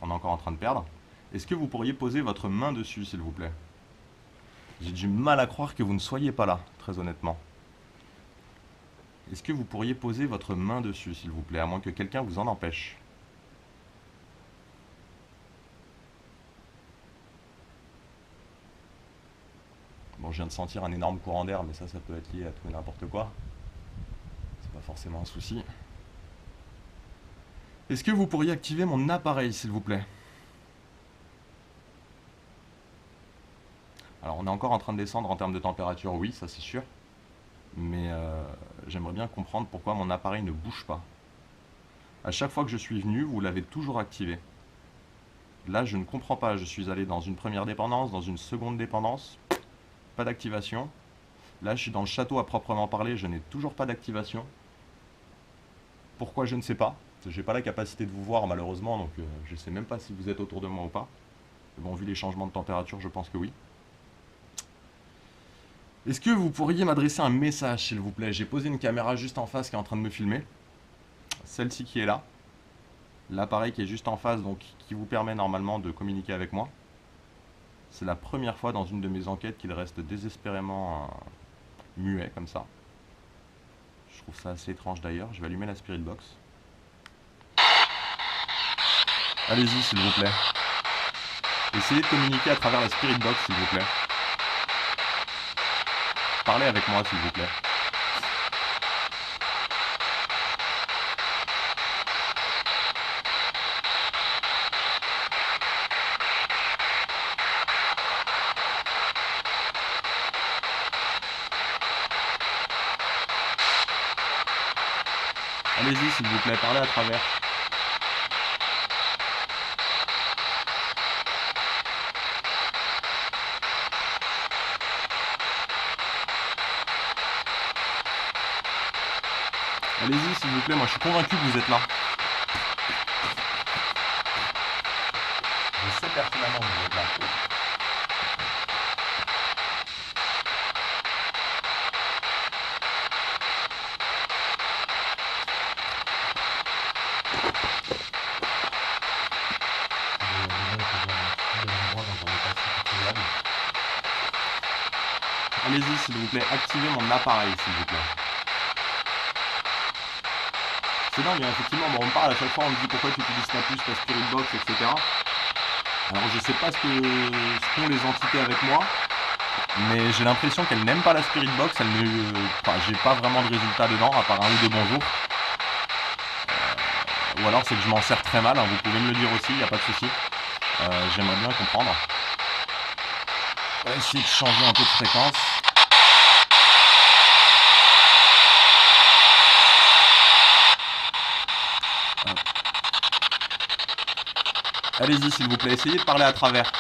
on est encore en train de perdre. Est-ce que vous pourriez poser votre main dessus, s'il vous plaît? J'ai du mal à croire que vous ne soyez pas là, très honnêtement. Est-ce que vous pourriez poser votre main dessus, s'il vous plaît, à moins que quelqu'un vous en empêche? Bon, je viens de sentir un énorme courant d'air, mais ça peut être lié à tout et n'importe quoi. C'est pas forcément un souci. Est-ce que vous pourriez activer mon appareil, s'il vous plaît? Alors, on est encore en train de descendre en termes de température, oui, ça c'est sûr. Mais j'aimerais bien comprendre pourquoi mon appareil ne bouge pas. À chaque fois que je suis venu, vous l'avez toujours activé. Là, je ne comprends pas. Je suis allé dans une première dépendance, dans une seconde dépendance. Pas d'activation. Là, je suis dans le château à proprement parler. Je n'ai toujours pas d'activation. Pourquoi, je ne sais pas. Je n'ai pas la capacité de vous voir, malheureusement. Donc, je ne sais même pas si vous êtes autour de moi ou pas. Mais bon, vu les changements de température, je pense que oui. Est-ce que vous pourriez m'adresser un message, s'il vous plaît? J'ai posé une caméra juste en face qui est en train de me filmer. Celle-ci qui est là. L'appareil qui est juste en face, donc qui vous permet normalement de communiquer avec moi. C'est la première fois dans une de mes enquêtes qu'il reste désespérément muet comme ça. Je trouve ça assez étrange d'ailleurs. Je vais allumer la Spirit Box. Allez-y, s'il vous plaît. Essayez de communiquer à travers la Spirit Box, s'il vous plaît. Parlez avec moi, s'il vous plaît. Allez-y, s'il vous plaît, parlez à travers. Allez-y, s'il vous plaît, moi je suis convaincu que vous êtes là. Je sais pertinemment que vous êtes là. Allez-y, s'il vous plaît, activez mon appareil, s'il vous plaît. C'est dingue, hein, effectivement, bon, on me parle à chaque fois, on me dit pourquoi tu utilises ta puce, ta Spirit Box, etc. Alors je sais pas ce qu'ont les entités avec moi, mais j'ai l'impression qu'elles n'aiment pas la Spirit Box, enfin, j'ai pas vraiment de résultat dedans, à part un ou deux bonjours. Ou alors c'est que je m'en sers très mal, hein, vous pouvez me le dire aussi, il n'y a pas de souci. J'aimerais bien comprendre. On va essayer de changer un peu de fréquence. Allez-y s'il vous plaît, essayez de parler à travers.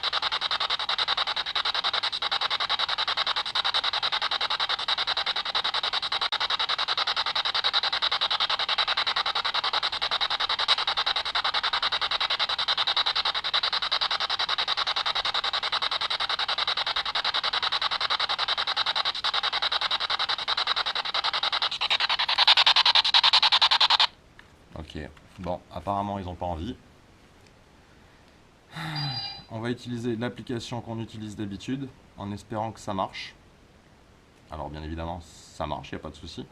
Ok, bon, apparemment ils n'ont pas envie. On va utiliser l'application qu'on utilise d'habitude, en espérant que ça marche. Alors bien évidemment, ça marche, il n'y a pas de souci.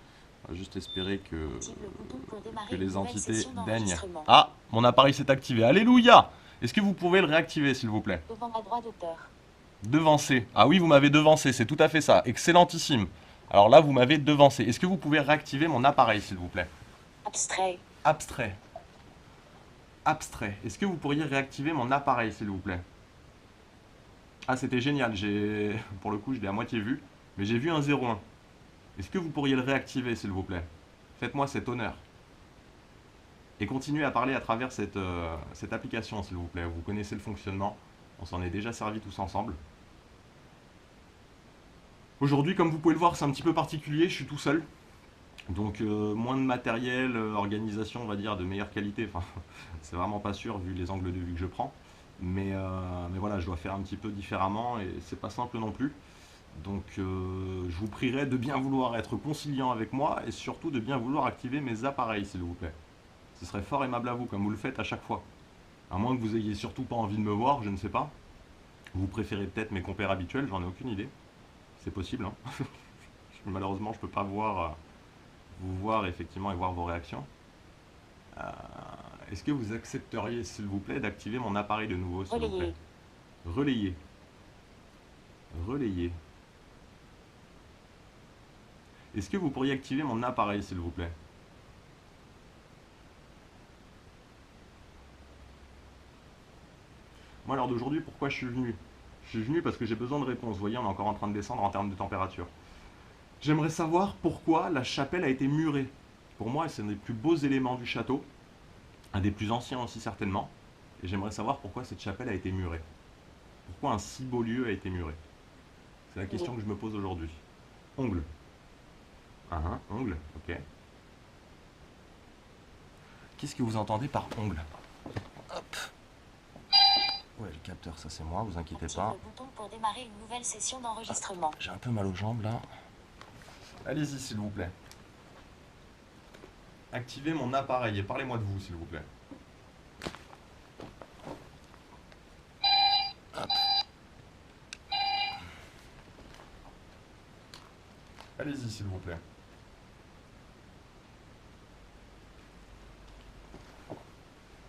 On va juste espérer que les entités daignent. Ah, mon appareil s'est activé. Alléluia! Est-ce que vous pouvez le réactiver, s'il vous plaît? Devant ma droite d'auteur. Devancer. Ah oui, vous m'avez devancé, c'est tout à fait ça. Excellentissime. Alors là, vous m'avez devancé. Est-ce que vous pouvez réactiver mon appareil, s'il vous plaît? Abstrait. Abstrait. Abstrait. Est-ce que vous pourriez réactiver mon appareil, s'il vous plaît? Ah, c'était génial. Pour le coup, je l'ai à moitié vu. Mais j'ai vu un 01. Est-ce que vous pourriez le réactiver, s'il vous plaît? Faites-moi cet honneur. Et continuez à parler à travers cette application, s'il vous plaît. Vous connaissez le fonctionnement. On s'en est déjà servi tous ensemble. Aujourd'hui, comme vous pouvez le voir, c'est un petit peu particulier. Je suis tout seul. Donc moins de matériel, organisation, on va dire, de meilleure qualité. Enfin, c'est vraiment pas sûr vu les angles de vue que je prends. Mais voilà, je dois faire un petit peu différemment et c'est pas simple non plus. Donc je vous prierai de bien vouloir être conciliant avec moi et surtout de bien vouloir activer mes appareils, s'il vous plaît. Ce serait fort aimable à vous, comme vous le faites à chaque fois. À moins que vous ayez surtout pas envie de me voir, je ne sais pas. Vous préférez peut-être mes compères habituels, j'en ai aucune idée. C'est possible, hein. Malheureusement, je peux pas vous voir effectivement et voir vos réactions. Est-ce que vous accepteriez, s'il vous plaît, d'activer mon appareil de nouveau, s'il vous plaît? Relayer. Relayer. Est-ce que vous pourriez activer mon appareil, s'il vous plaît? Moi, à l'heure d'aujourd'hui, pourquoi je suis venu? Je suis venu parce que j'ai besoin de réponses. Vous voyez, on est encore en train de descendre en termes de température. J'aimerais savoir pourquoi la chapelle a été murée. Pour moi, c'est un des plus beaux éléments du château. Un des plus anciens aussi, certainement. Et j'aimerais savoir pourquoi cette chapelle a été murée. Pourquoi un si beau lieu a été muré? C'est la question que je me pose aujourd'hui. Ongle. Ongle, ok. Qu'est-ce que vous entendez par ongle? Hop. Ouais, le capteur, ça c'est moi, vous inquiétez pas. Le bouton pour démarrer une nouvelle session d'enregistrement. J'ai un peu mal aux jambes là. Allez-y, s'il vous plaît. Activez mon appareil et parlez-moi de vous, s'il vous plaît. Hop. Allez-y, s'il vous plaît.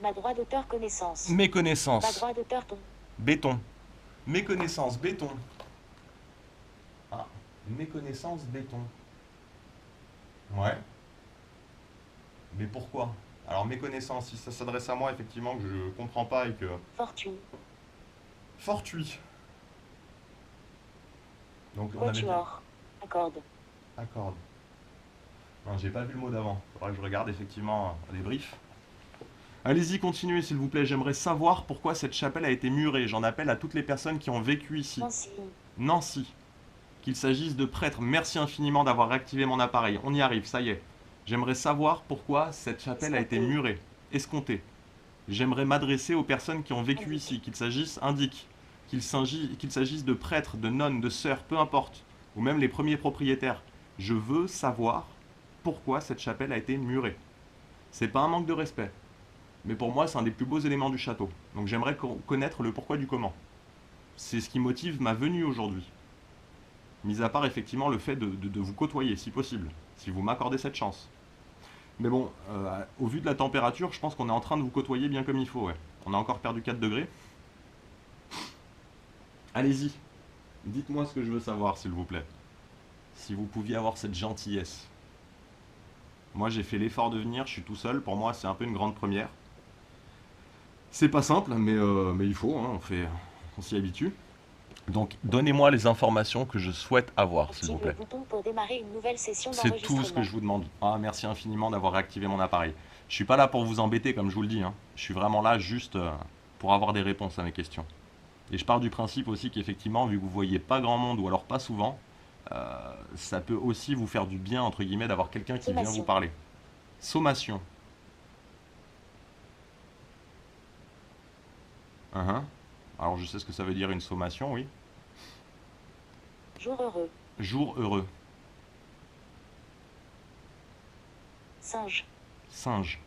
Ma droit d'auteur connaissance. Méconnaissance. Ma droit d'auteur ton. Béton. Méconnaissance, béton. Ah, méconnaissance, béton. Ouais. Mais pourquoi? Alors méconnaissance, si ça s'adresse à moi, effectivement, que je comprends pas et que... Fortuit. Fortuit. Donc on avait... Quatuor. Accorde. Accorde. Non, j'ai pas vu le mot d'avant. Faudra que je regarde effectivement les briefs. Allez-y, continuez s'il vous plaît. J'aimerais savoir pourquoi cette chapelle a été murée. J'en appelle à toutes les personnes qui ont vécu ici. Nancy. Nancy. Qu'il s'agisse de prêtres, merci infiniment d'avoir réactivé mon appareil. On y arrive, ça y est. J'aimerais savoir pourquoi cette chapelle a été Escompté. murée. Escomptée. J'aimerais m'adresser aux personnes qui ont vécu Indique. ici, qu'il s'agisse, indique, qu'il s'agisse de prêtres, de nonnes, de sœurs, peu importe, ou même les premiers propriétaires. Je veux savoir pourquoi cette chapelle a été murée. C'est pas un manque de respect, mais pour moi c'est un des plus beaux éléments du château. Donc j'aimerais connaître le pourquoi du comment. C'est ce qui motive ma venue aujourd'hui. Mis à part effectivement le fait de vous côtoyer, si possible, si vous m'accordez cette chance. Mais bon, au vu de la température, je pense qu'on est en train de vous côtoyer bien comme il faut, ouais. On a encore perdu 4 degrés. Allez-y, dites-moi ce que je veux savoir, s'il vous plaît. Si vous pouviez avoir cette gentillesse. Moi, j'ai fait l'effort de venir, je suis tout seul. Pour moi, c'est un peu une grande première. C'est pas simple, mais il faut, hein, on s'y habitue. Donc, donnez-moi les informations que je souhaite avoir, s'il vous Active le plaît. bouton pour démarrer une nouvelle session C'est d'enregistrement. tout ce que je vous demande. Ah, merci infiniment d'avoir réactivé mon appareil. Je suis pas là pour vous embêter, comme je vous le dis, hein. Je suis vraiment là juste pour avoir des réponses à mes questions. Et je pars du principe aussi qu'effectivement, vu que vous voyez pas grand monde ou alors pas souvent, ça peut aussi vous faire du bien, entre guillemets, d'avoir quelqu'un qui vient Sommation. vous parler. Sommation. Uhum. Alors je sais ce que ça veut dire une sommation, oui. Jour heureux. Jour heureux. Singe. Singe.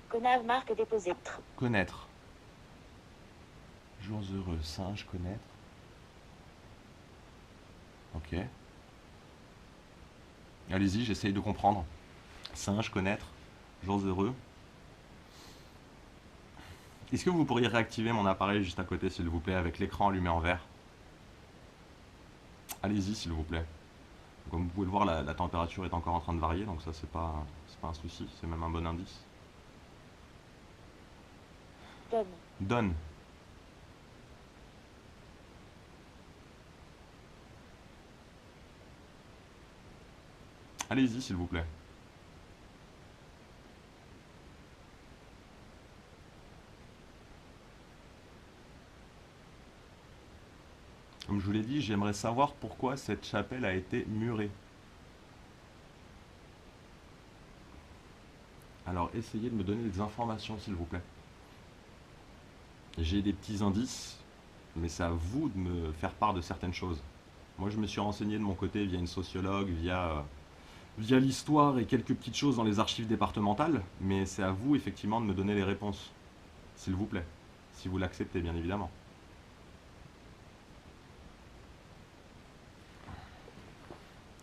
Conave marque déposée. Connaître. Jours heureux. Singe, connaître. Ok. Allez-y, j'essaye de comprendre. Singe, connaître. Jours heureux. Est-ce que vous pourriez réactiver mon appareil juste à côté, s'il vous plaît, avec l'écran allumé en vert? Allez-y, s'il vous plaît. Comme vous pouvez le voir, la température est encore en train de varier, donc ça, c'est pas un souci, c'est même un bon indice. Donne. Donne. Allez-y, s'il vous plaît. Comme je vous l'ai dit, j'aimerais savoir pourquoi cette chapelle a été murée. Alors, essayez de me donner des informations, s'il vous plaît. J'ai des petits indices, mais c'est à vous de me faire part de certaines choses. Moi, je me suis renseigné de mon côté via une sociologue, via l'histoire et quelques petites choses dans les archives départementales, mais c'est à vous, effectivement, de me donner les réponses. S'il vous plaît. Si vous l'acceptez, bien évidemment.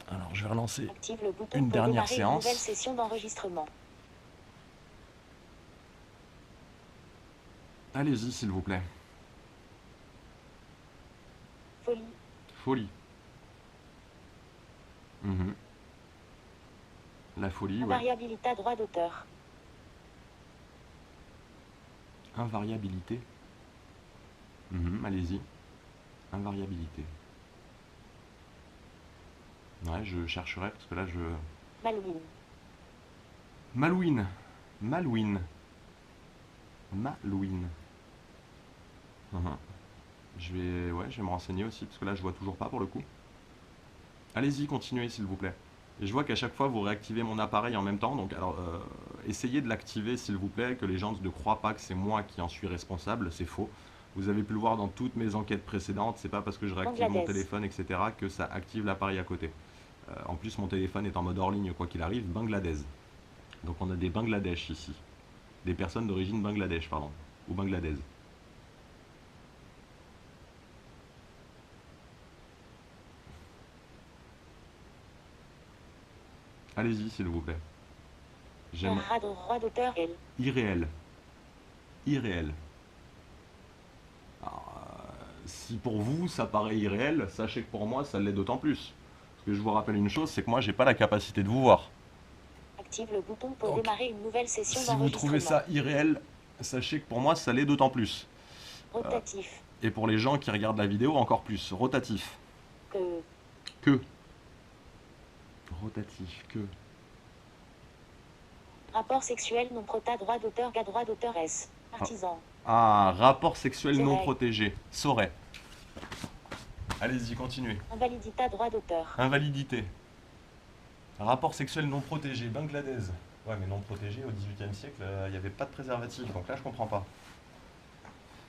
Alors, je vais relancer Active le bouton une pour dernière démarrer une séance. nouvelle session d'enregistrement. Allez-y, s'il vous plaît. Folie. Folie. Mhm. La folie, ouais. Invariabilité à droit d'auteur. Invariabilité. Mhm, allez-y. Invariabilité. Ouais, je chercherai parce que là, je... Malouine. Malouine. Malouine. Malouine. Mhm. Je vais me renseigner aussi parce que là, je vois toujours pas pour le coup. Allez-y, continuez s'il vous plaît. Et je vois qu'à chaque fois, vous réactivez mon appareil en même temps. Donc, alors, essayez de l'activer s'il vous plaît, que les gens ne croient pas que c'est moi qui en suis responsable. C'est faux. Vous avez pu le voir dans toutes mes enquêtes précédentes. C'est pas parce que je réactive mon téléphone, etc., que ça active l'appareil à côté. En plus, mon téléphone est en mode hors ligne, quoi qu'il arrive. Bangladesh. Donc, on a des Bangladesh ici. Des personnes d'origine Bangladesh, pardon. Ou Bangladesh. Allez-y, s'il vous plaît. J'aime Droit d'auteur. Elle. irréel. Irréel. Alors, si pour vous ça paraît irréel, sachez que pour moi ça l'est d'autant plus. Parce que je vous rappelle une chose, c'est que moi j'ai pas la capacité de vous voir. Active le bouton pour Donc, démarrer une nouvelle session Si vous trouvez ça irréel, sachez que pour moi ça l'est d'autant plus. Rotatif. Et pour les gens qui regardent la vidéo, encore plus. Rotatif. Que. Que. Rotatif que. Rapport sexuel non prota droit d'auteur gars droit d'auteur S. Artisan. Ah, rapport sexuel non Tiret. protégé. Saurait. Allez-y, continuez. Invalidita droit d'auteur. Invalidité. Rapport sexuel non protégé. Bangladesh. Ouais, mais non protégé au XVIIIe siècle, il n'y avait pas de préservatif. Donc là, je comprends pas.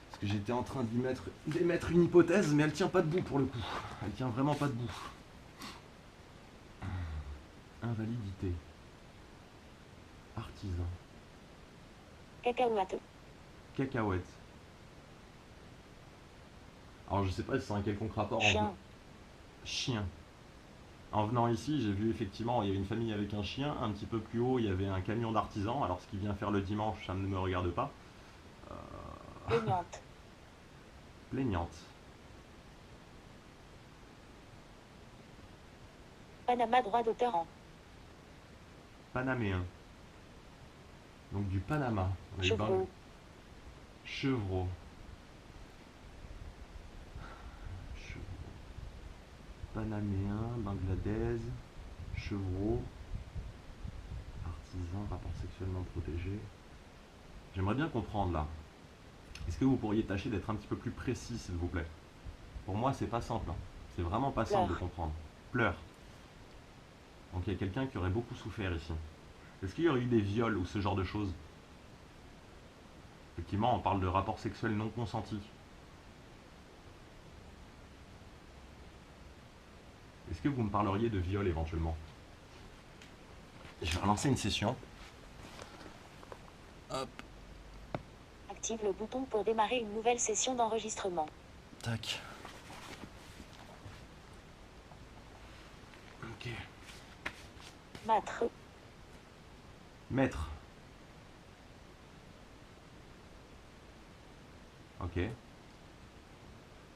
Parce que j'étais en train d'émettre une hypothèse, mais elle tient pas debout pour le coup. Elle tient vraiment pas debout. Invalidité. Artisan. Cacahuète. Cacahuète. Alors je sais pas si c'est un quelconque rapport Chien. Chien. En venant ici, j'ai vu effectivement, il y avait une famille avec un chien. Un petit peu plus haut, il y avait un camion d'artisans. Alors ce qu'il vient faire le dimanche, ça ne me regarde pas. Plaignante. Plaignante. Panama droit d'auteur en. Panaméen. Donc du Panama. On a eu Chevreau. Chevreau. Panaméen, Bangladesh, chevreau, artisan, rapport sexuel non protégé. J'aimerais bien comprendre là. Est-ce que vous pourriez tâcher d'être un petit peu plus précis, s'il vous plaît? Pour moi, c'est pas simple. C'est vraiment pas simple de Pleurs. comprendre. Pleurs. Donc il y a quelqu'un qui aurait beaucoup souffert ici. Est-ce qu'il y aurait eu des viols ou ce genre de choses? Effectivement, on parle de rapport sexuel non consenti. Est-ce que vous me parleriez de viol éventuellement? Je vais relancer une session. Hop, Active le bouton pour démarrer une nouvelle session d'enregistrement. tac. Ok. Mâtre. Maître. Ok.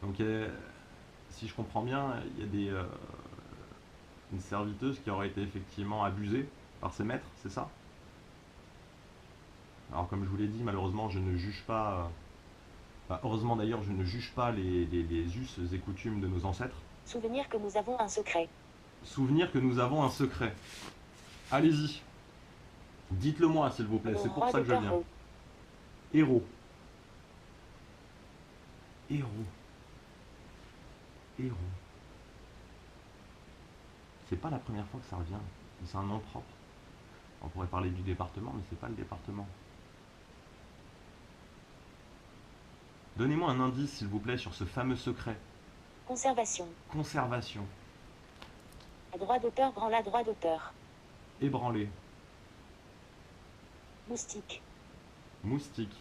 Donc, si je comprends bien, il y a une serviteuse qui aurait été effectivement abusée par ses maîtres, c'est ça? Alors, comme je vous l'ai dit, malheureusement, je ne juge pas. Heureusement d'ailleurs, je ne juge pas les us et coutumes de nos ancêtres. Souvenir que nous avons un secret. Souvenir que nous avons un secret. Allez-y. Dites-le moi, s'il vous plaît, c'est pour Roi ça que je d'auteur viens. Ro. Héros. Héros. Héros. C'est pas la première fois que ça revient. C'est un nom propre. On pourrait parler du département, mais c'est pas le département. Donnez-moi un indice, s'il vous plaît, sur ce fameux secret. Conservation. Conservation. À droit d'auteur branla droit d'auteur. Ébranlé. Moustique. Moustique.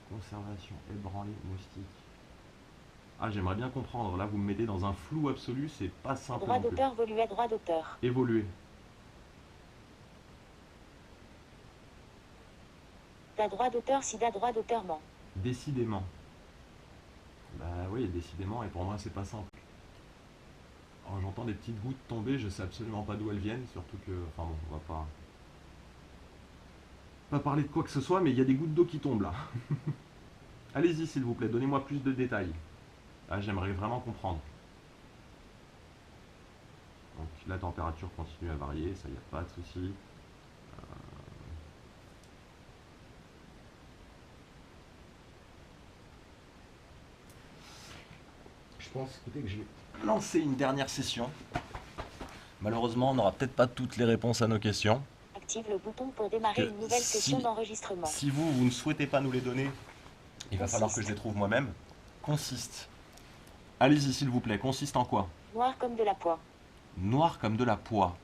Conservation. Ébranlé. Moustique. Ah, j'aimerais bien comprendre. Là, vous me mettez dans un flou absolu, c'est pas simple Droit non plus. d'auteur voluet droit d'auteur. Évoluer. Da droit d'auteur sida droit d'auteur ment. Décidément. Bah oui, décidément, et pour moi, c'est pas simple. Alors, j'entends des petites gouttes tomber, je sais absolument pas d'où elles viennent, surtout que. Enfin bon, on va pas parler de quoi que ce soit, mais il y a des gouttes d'eau qui tombent là. Allez-y, s'il vous plaît, donnez-moi plus de détails. Ah, j'aimerais vraiment comprendre. Donc, la température continue à varier, ça, il n'y a pas de souci. Je pense, écoutez, que je vais lancer une dernière session. Malheureusement, on n'aura peut-être pas toutes les réponses à nos questions. Active le bouton pour démarrer Que une nouvelle si- session d'enregistrement. Si vous ne souhaitez pas nous les donner, il va Consiste. falloir que je les trouve moi-même. Consiste. Allez-y, s'il vous plaît. Consiste en quoi? Noir comme de la poix. Noir comme de la poix.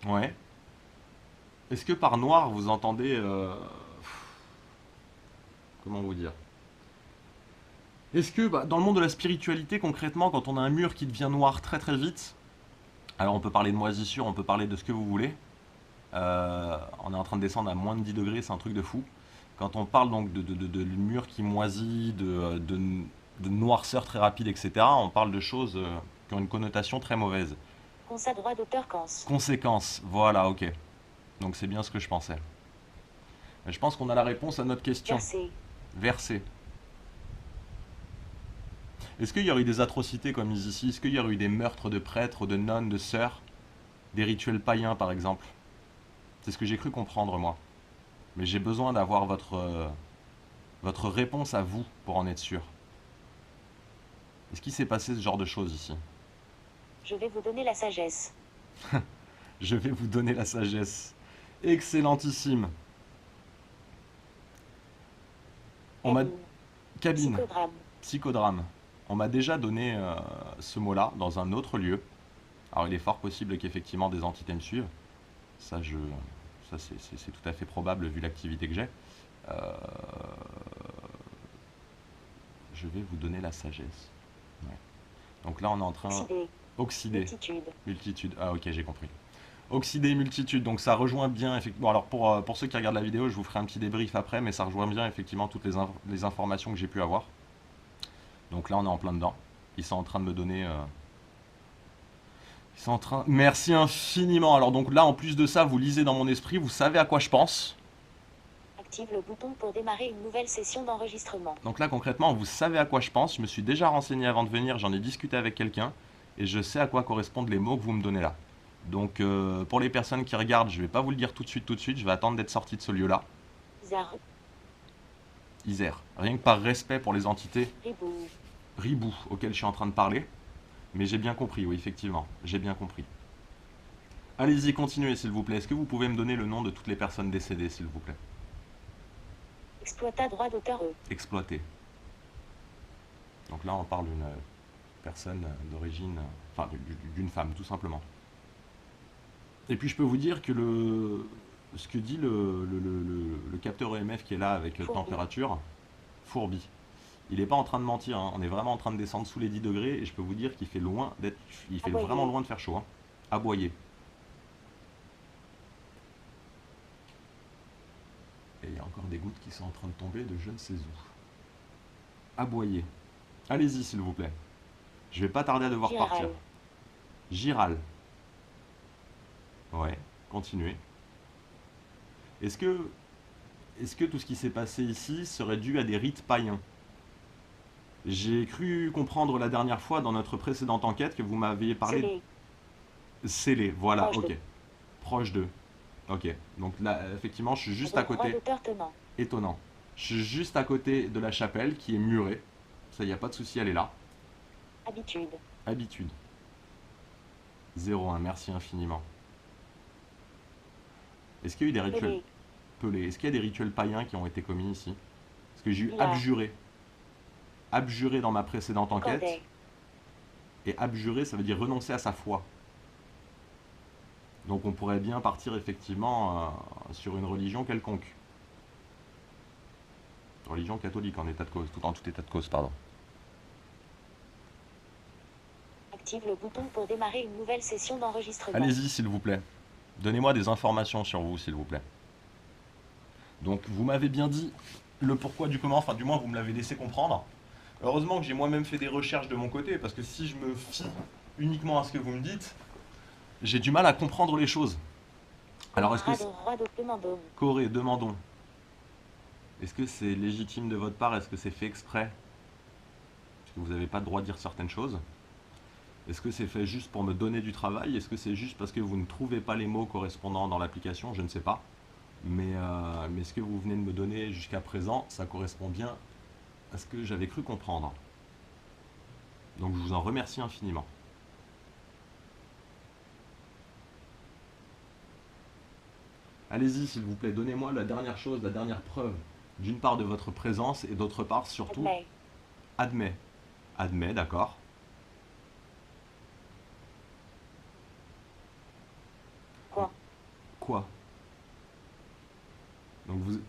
Ouais. Est-ce que par noir, vous entendez... comment vous dire? Est-ce que dans le monde de la spiritualité, concrètement, quand on a un mur qui devient noir très très vite, alors on peut parler de moisissure, on peut parler de ce que vous voulez, on est en train de descendre à moins de 10 degrés, c'est un truc de fou. Quand on parle donc de mur qui moisit, de noirceur très rapide, etc., on parle de choses qui ont une connotation très mauvaise. Consa droit d'auteur cans. Conséquences, voilà, ok. Donc c'est bien ce que je pensais. Mais je pense qu'on a la réponse à notre question. Versé. Verser. Est-ce qu'il y aurait eu des atrocités comme ici? Est-ce qu'il y aurait eu des meurtres de prêtres, de nonnes, de sœurs? Des rituels païens, par exemple? C'est ce que j'ai cru comprendre, moi. Mais j'ai besoin d'avoir votre réponse à vous pour en être sûr. Est-ce qu'il s'est passé ce genre de choses ici? Je vais vous donner la sagesse. Je vais vous donner la sagesse. Excellentissime. On m'a... Cabine. Cabine. Psychodrame. Psychodrame. On m'a déjà donné ce mot-là dans un autre lieu. Alors il est fort possible qu'effectivement des entités me suivent. Ça, c'est tout à fait probable vu l'activité que j'ai. Euh, je vais vous donner la sagesse. Ouais. Donc là, on est en train... Oxydé. Oxydé. Multitude. Multitude. Ah ok, j'ai compris. Oxydé et multitude. Donc ça rejoint bien... Bon, alors pour ceux qui regardent la vidéo, je vous ferai un petit débrief après, mais ça rejoint bien effectivement toutes les informations que j'ai pu avoir. Donc là, on est en plein dedans. Ils sont en train de me donner... Ils sont en train... Merci infiniment. Alors donc là, en plus de ça, vous lisez dans mon esprit, vous savez à quoi je pense. Active le bouton pour démarrer une nouvelle session d'enregistrement. Donc là, concrètement, vous savez à quoi je pense. Je me suis déjà renseigné avant de venir, j'en ai discuté avec quelqu'un. Et je sais à quoi correspondent les mots que vous me donnez là. Donc pour les personnes qui regardent, je ne vais pas vous le dire tout de suite. Je vais attendre d'être sorti de ce lieu-là. Zar. Isère. Rien que par respect pour les entités Ribou. Ribou auxquelles je suis en train de parler. Mais j'ai bien compris, oui, effectivement. J'ai bien compris. Allez-y, continuez, s'il vous plaît. Est-ce que vous pouvez me donner le nom de toutes les personnes décédées, s'il vous plaît? Exploita droit d'auteur E. Exploité. Donc là, on parle d'une personne d'origine... Enfin, d'une femme, tout simplement. Et puis, je peux vous dire que ce que dit le capteur EMF qui est là avec Fourbi. température, Fourbi, il n'est pas en train de mentir, hein. On est vraiment en train de descendre sous les 10 degrés et je peux vous dire qu'il fait loin d'être... Il fait Aboyer. vraiment loin de faire chaud, hein. Aboyer. Et il y a encore des gouttes qui sont en train de tomber de je ne sais où. Aboyer. Allez-y, s'il vous plaît. Je vais pas tarder à devoir Giral. partir. Giral. Ouais, continuez. Est-ce que tout ce qui s'est passé ici serait dû à des rites païens? J'ai cru comprendre la dernière fois dans notre précédente enquête que vous m'aviez parlé... Scellé. Scellé, voilà, Proche ok. de. Proche d'eux. Ok, donc là, effectivement, je suis juste à Droit côté. d'auteur tenant. Étonnant. Je suis juste à côté de la chapelle qui est murée. Ça, il n'y a pas de souci, elle est là. Habitude. Habitude. 01, merci infiniment. Est-ce qu'il y a eu des rituels... Pelé. Pelé. Est-ce qu'il y a des rituels païens qui ont été commis ici? Parce que j'ai eu Villard. abjuré. Abjuré dans ma précédente enquête. Corday. Et abjurer, ça veut dire renoncer à sa foi. Donc on pourrait bien partir effectivement sur une religion quelconque. Religion catholique en état de cause, en tout état de cause, pardon. Active le bouton pour démarrer une nouvelle session d'enregistrement. Allez-y, s'il vous plaît. Donnez-moi des informations sur vous, s'il vous plaît. Donc vous m'avez bien dit le pourquoi du comment, enfin du moins vous me l'avez laissé comprendre. Heureusement que j'ai moi-même fait des recherches de mon côté, parce que si je me fie uniquement à ce que vous me dites, j'ai du mal à comprendre les choses. Alors est-ce que... Roi de demandons. Corée, demandons. Est-ce que c'est légitime de votre part? Est-ce que c'est fait exprès? Parce que vous n'avez pas le droit de dire certaines choses. Est-ce que c'est fait juste pour me donner du travail? Est-ce que c'est juste parce que vous ne trouvez pas les mots correspondants dans l'application? Je ne sais pas. Mais ce que vous venez de me donner jusqu'à présent, ça correspond bien à ce que j'avais cru comprendre. Donc je vous en remercie infiniment. Allez-y, s'il vous plaît, donnez-moi la dernière chose, la dernière preuve, d'une part de votre présence et d'autre part, surtout, Admet. admet. Admet, d'accord. Quoi? Quoi? Donc vous...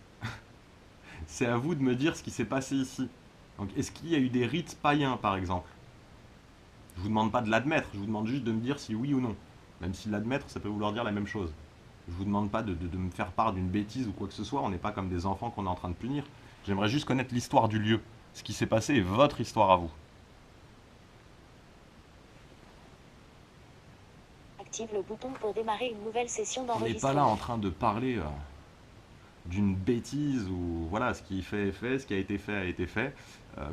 C'est à vous de me dire ce qui s'est passé ici. Donc est-ce qu'il y a eu des rites païens, par exemple? Je vous demande pas de l'admettre, je vous demande juste de me dire si oui ou non. Même si l'admettre, ça peut vouloir dire la même chose. Je vous demande pas de me faire part d'une bêtise ou quoi que ce soit, on n'est pas comme des enfants qu'on est en train de punir. J'aimerais juste connaître l'histoire du lieu, ce qui s'est passé et votre histoire à vous. Active le bouton pour démarrer une nouvelle session On n'est d'enregistrement. pas là en train de parler d'une bêtise ou voilà, ce qui est fait est fait, ce qui a été fait a été fait.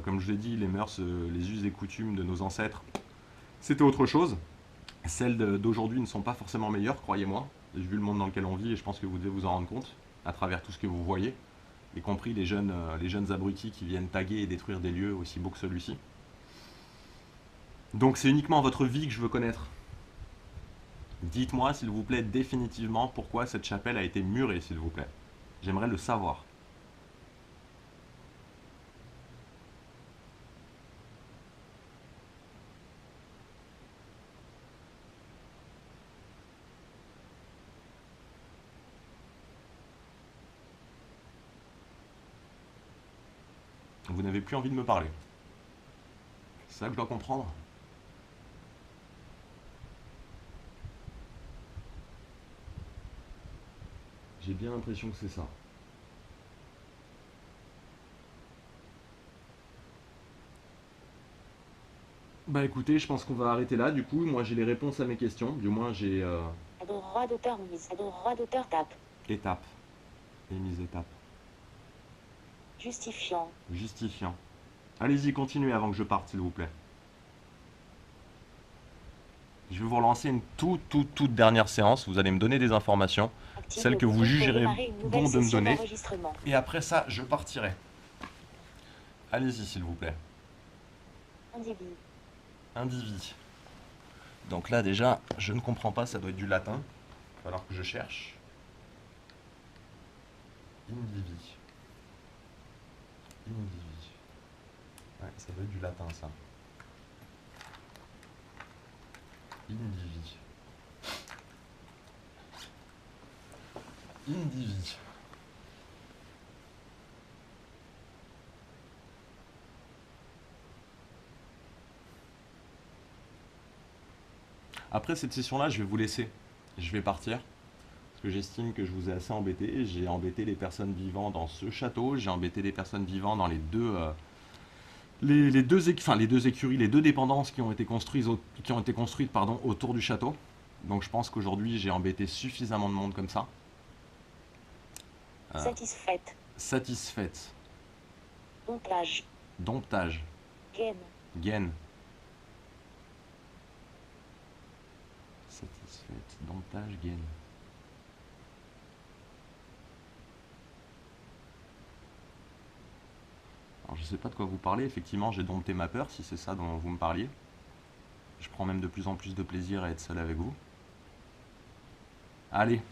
Comme je l'ai dit, les mœurs, les us et coutumes de nos ancêtres, c'était autre chose. Celles d'aujourd'hui ne sont pas forcément meilleures, croyez-moi. J'ai vu le monde dans lequel on vit et je pense que vous devez vous en rendre compte à travers tout ce que vous voyez, y compris les jeunes abrutis qui viennent taguer et détruire des lieux aussi beaux que celui-ci. Donc c'est uniquement votre vie que je veux connaître. Dites-moi, s'il vous plaît, définitivement pourquoi cette chapelle a été murée, s'il vous plaît. J'aimerais le savoir. Vous n'avez plus envie de me parler. C'est ça que je dois comprendre? J'ai bien l'impression que c'est ça. Bah écoutez, je pense qu'on va arrêter là. Du coup, moi j'ai les réponses à mes questions. Du moins j'ai Droit d'auteur mise. Droit d'auteur tape. étape. Et mise étape. Justifiant. Justifiant. Allez-y, continuez avant que je parte, s'il vous plaît. Je vais vous relancer une toute dernière séance. Vous allez me donner des informations, Active celles le que vous bouton pour jugerez démarrer une nouvelle bon de me session donner. d'enregistrement. Et après ça, je partirai. Allez-y, s'il vous plaît. Individu. Indivi. Donc là, déjà, je ne comprends pas, ça doit être du latin. Il va falloir que je cherche. Indivi. Indivi. Ouais, ça doit être du latin, ça. Indivi. Indivi. Après cette session-là, je vais vous laisser. Je vais partir. Parce que j'estime que je vous ai assez embêté. J'ai embêté les personnes vivant dans ce château. J'ai embêté les personnes vivant dans les deux, les deux écuries, les deux dépendances qui ont été construites pardon, autour du château. Donc je pense qu'aujourd'hui, j'ai embêté suffisamment de monde comme ça. Satisfaite. Satisfaite. Domptage. Domptage. Gaine. Gaine. Satisfaite. Domptage, gaine. Alors je sais pas de quoi vous parlez, effectivement j'ai dompté ma peur si c'est ça dont vous me parliez. Je prends même de plus en plus de plaisir à être seul avec vous. Allez,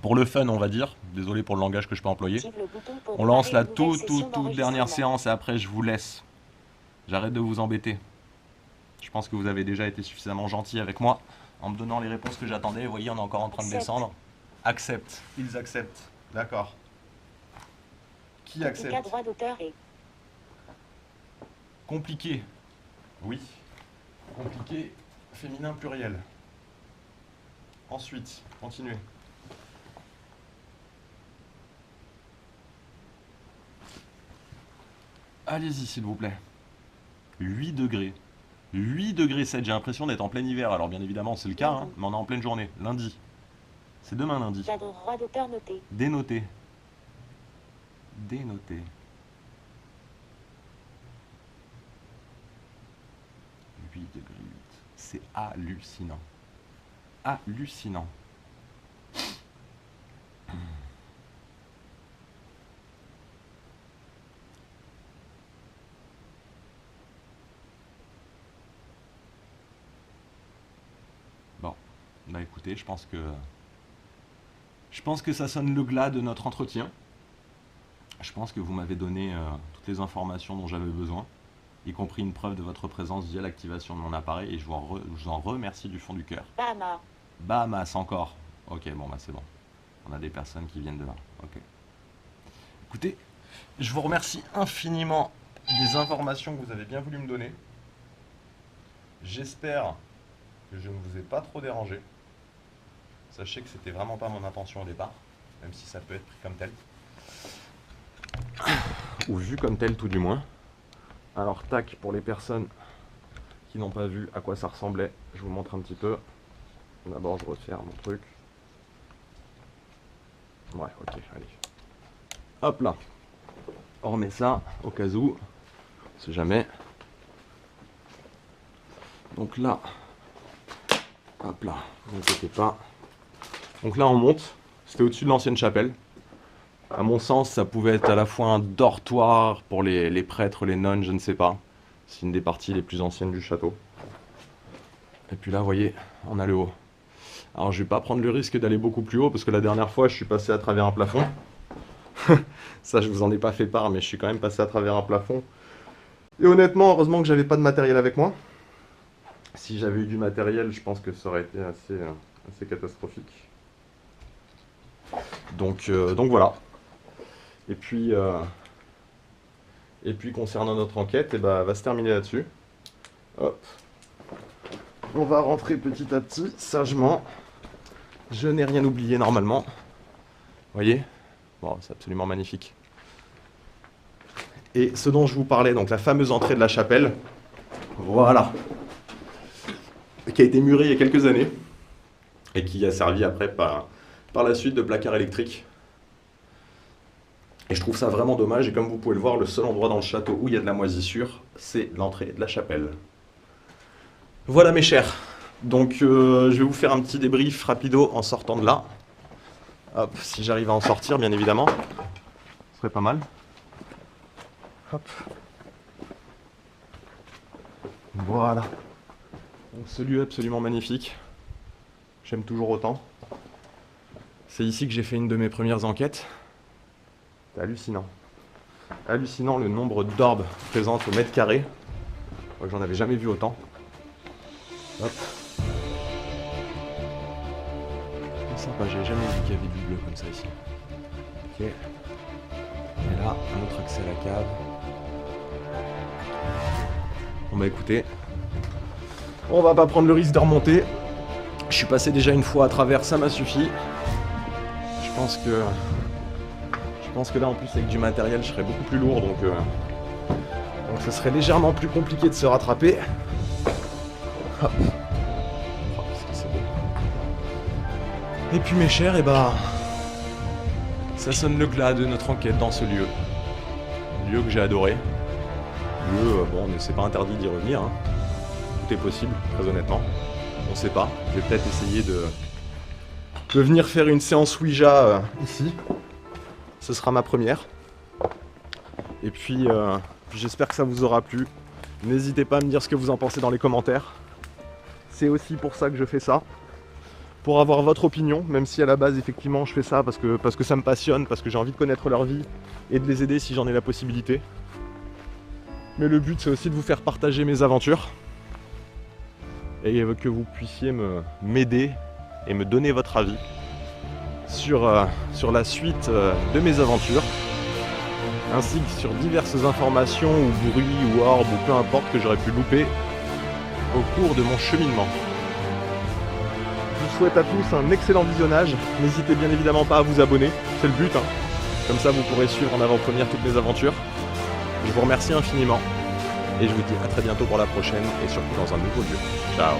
pour le fun on va dire, désolé pour le langage que je peux employer, Active le bouton pour on lance la démarrer une nouvelle session toute dernière d'enregistrement. séance et après je vous laisse. J'arrête de vous embêter. Je pense que vous avez déjà été suffisamment gentil avec moi en me donnant les réponses que j'attendais. Vous voyez, on est encore en train de Accepte. descendre. Accepte, ils acceptent. D'accord. Qui Cas accepte? droit d'auteur et Compliqué. Oui. Compliqué, féminin pluriel. Ensuite, continuez. Allez-y, s'il vous plaît. 8 degrés. 8 degrés 7, j'ai l'impression d'être en plein hiver. Alors bien évidemment, c'est le cas, hein, mais on est en pleine journée. Lundi. C'est demain lundi. cas droit d'auteur noté. Dénoté. Dénoté. 8 degrés 8. C'est hallucinant. Hallucinant. Bon, bah écoutez, je pense que ça sonne le glas de notre entretien. Je pense que vous m'avez donné toutes les informations dont j'avais besoin, y compris une preuve de votre présence via l'activation de mon appareil, et je vous en remercie du fond du cœur. Bahama. Bahamas encore. Ok, bon bah c'est bon. On a des personnes qui viennent de là. Ok. Écoutez, je vous remercie infiniment des informations que vous avez bien voulu me donner. J'espère que je ne vous ai pas trop dérangé. Sachez que c'était vraiment pas mon intention au départ, même si ça peut être pris comme tel. Ou vu comme tel tout du moins. Alors tac, pour les personnes qui n'ont pas vu à quoi ça ressemblait, je vous montre un petit peu. D'abord je referme mon truc. Ouais, ok, allez. Hop là. On remet ça au cas où. On sait jamais. Donc là. Hop là, ne vous inquiétez pas. Donc là on monte. C'était au-dessus de l'ancienne chapelle. À mon sens, ça pouvait être à la fois un dortoir pour les prêtres, les nonnes, je ne sais pas. C'est une des parties les plus anciennes du château. Et puis là, vous voyez, on a le haut. Alors je vais pas prendre le risque d'aller beaucoup plus haut parce que la dernière fois, je suis passé à travers un plafond. Ça, je vous en ai pas fait part, mais je suis quand même passé à travers un plafond. Et honnêtement, heureusement que j'avais pas de matériel avec moi. Si j'avais eu du matériel, je pense que ça aurait été assez catastrophique. Donc voilà. Et puis concernant notre enquête, elle va se terminer là-dessus. Hop. On va rentrer petit à petit, sagement. Je n'ai rien oublié normalement. Vous voyez ? Bon, c'est absolument magnifique. Et ce dont je vous parlais, donc la fameuse entrée de la chapelle, voilà, qui a été murée il y a quelques années et qui a servi après par la suite de placard électrique. Et je trouve ça vraiment dommage, et comme vous pouvez le voir, le seul endroit dans le château où il y a de la moisissure, c'est l'entrée de la chapelle. Voilà mes chers, donc je vais vous faire un petit débrief rapido en sortant de là. Hop, si j'arrive à en sortir, bien évidemment, ce serait pas mal. Hop. Voilà. Donc ce lieu absolument magnifique. J'aime toujours autant. C'est ici que j'ai fait une de mes premières enquêtes. C'est hallucinant. Hallucinant le nombre d'orbes présentes au mètre carré. Je crois que j'en avais jamais vu autant. Hop. C'est sympa, j'avais jamais vu qu'il y avait du bleu comme ça ici. Ok. Et là, un autre accès à la cave. Bon bah écoutez, on va pas prendre le risque de remonter. Je suis passé déjà une fois à travers, ça m'a suffi. Je pense que là en plus avec du matériel je serais beaucoup plus lourd, donc ce serait légèrement plus compliqué de se rattraper. Hop. Oh, qu'est-ce que c'est beau. Et puis mes chers, ça sonne le glas de notre enquête dans ce lieu. Un lieu que j'ai adoré. Lieu, bon, c'est pas interdit d'y revenir, hein. Tout est possible, très honnêtement. On sait pas. Je vais peut-être essayer de venir faire une séance Ouija ici. Ce sera ma première. Et puis j'espère que ça vous aura plu. N'hésitez pas à me dire ce que vous en pensez dans les commentaires. C'est aussi pour ça que je fais ça. Pour avoir votre opinion, même si à la base effectivement je fais ça parce que ça me passionne, parce que j'ai envie de connaître leur vie et de les aider si j'en ai la possibilité. Mais le but c'est aussi de vous faire partager mes aventures et que vous puissiez m'aider et me donner votre avis sur la suite de mes aventures, ainsi que sur diverses informations ou bruits ou orbes ou peu importe que j'aurais pu louper au cours de mon cheminement. Je vous souhaite à tous un excellent visionnage. N'hésitez bien évidemment pas à vous abonner, c'est le but, hein. Comme ça vous pourrez suivre en avant-première toutes mes aventures. Je vous remercie infiniment et je vous dis à très bientôt pour la prochaine et surtout dans un nouveau lieu. Ciao.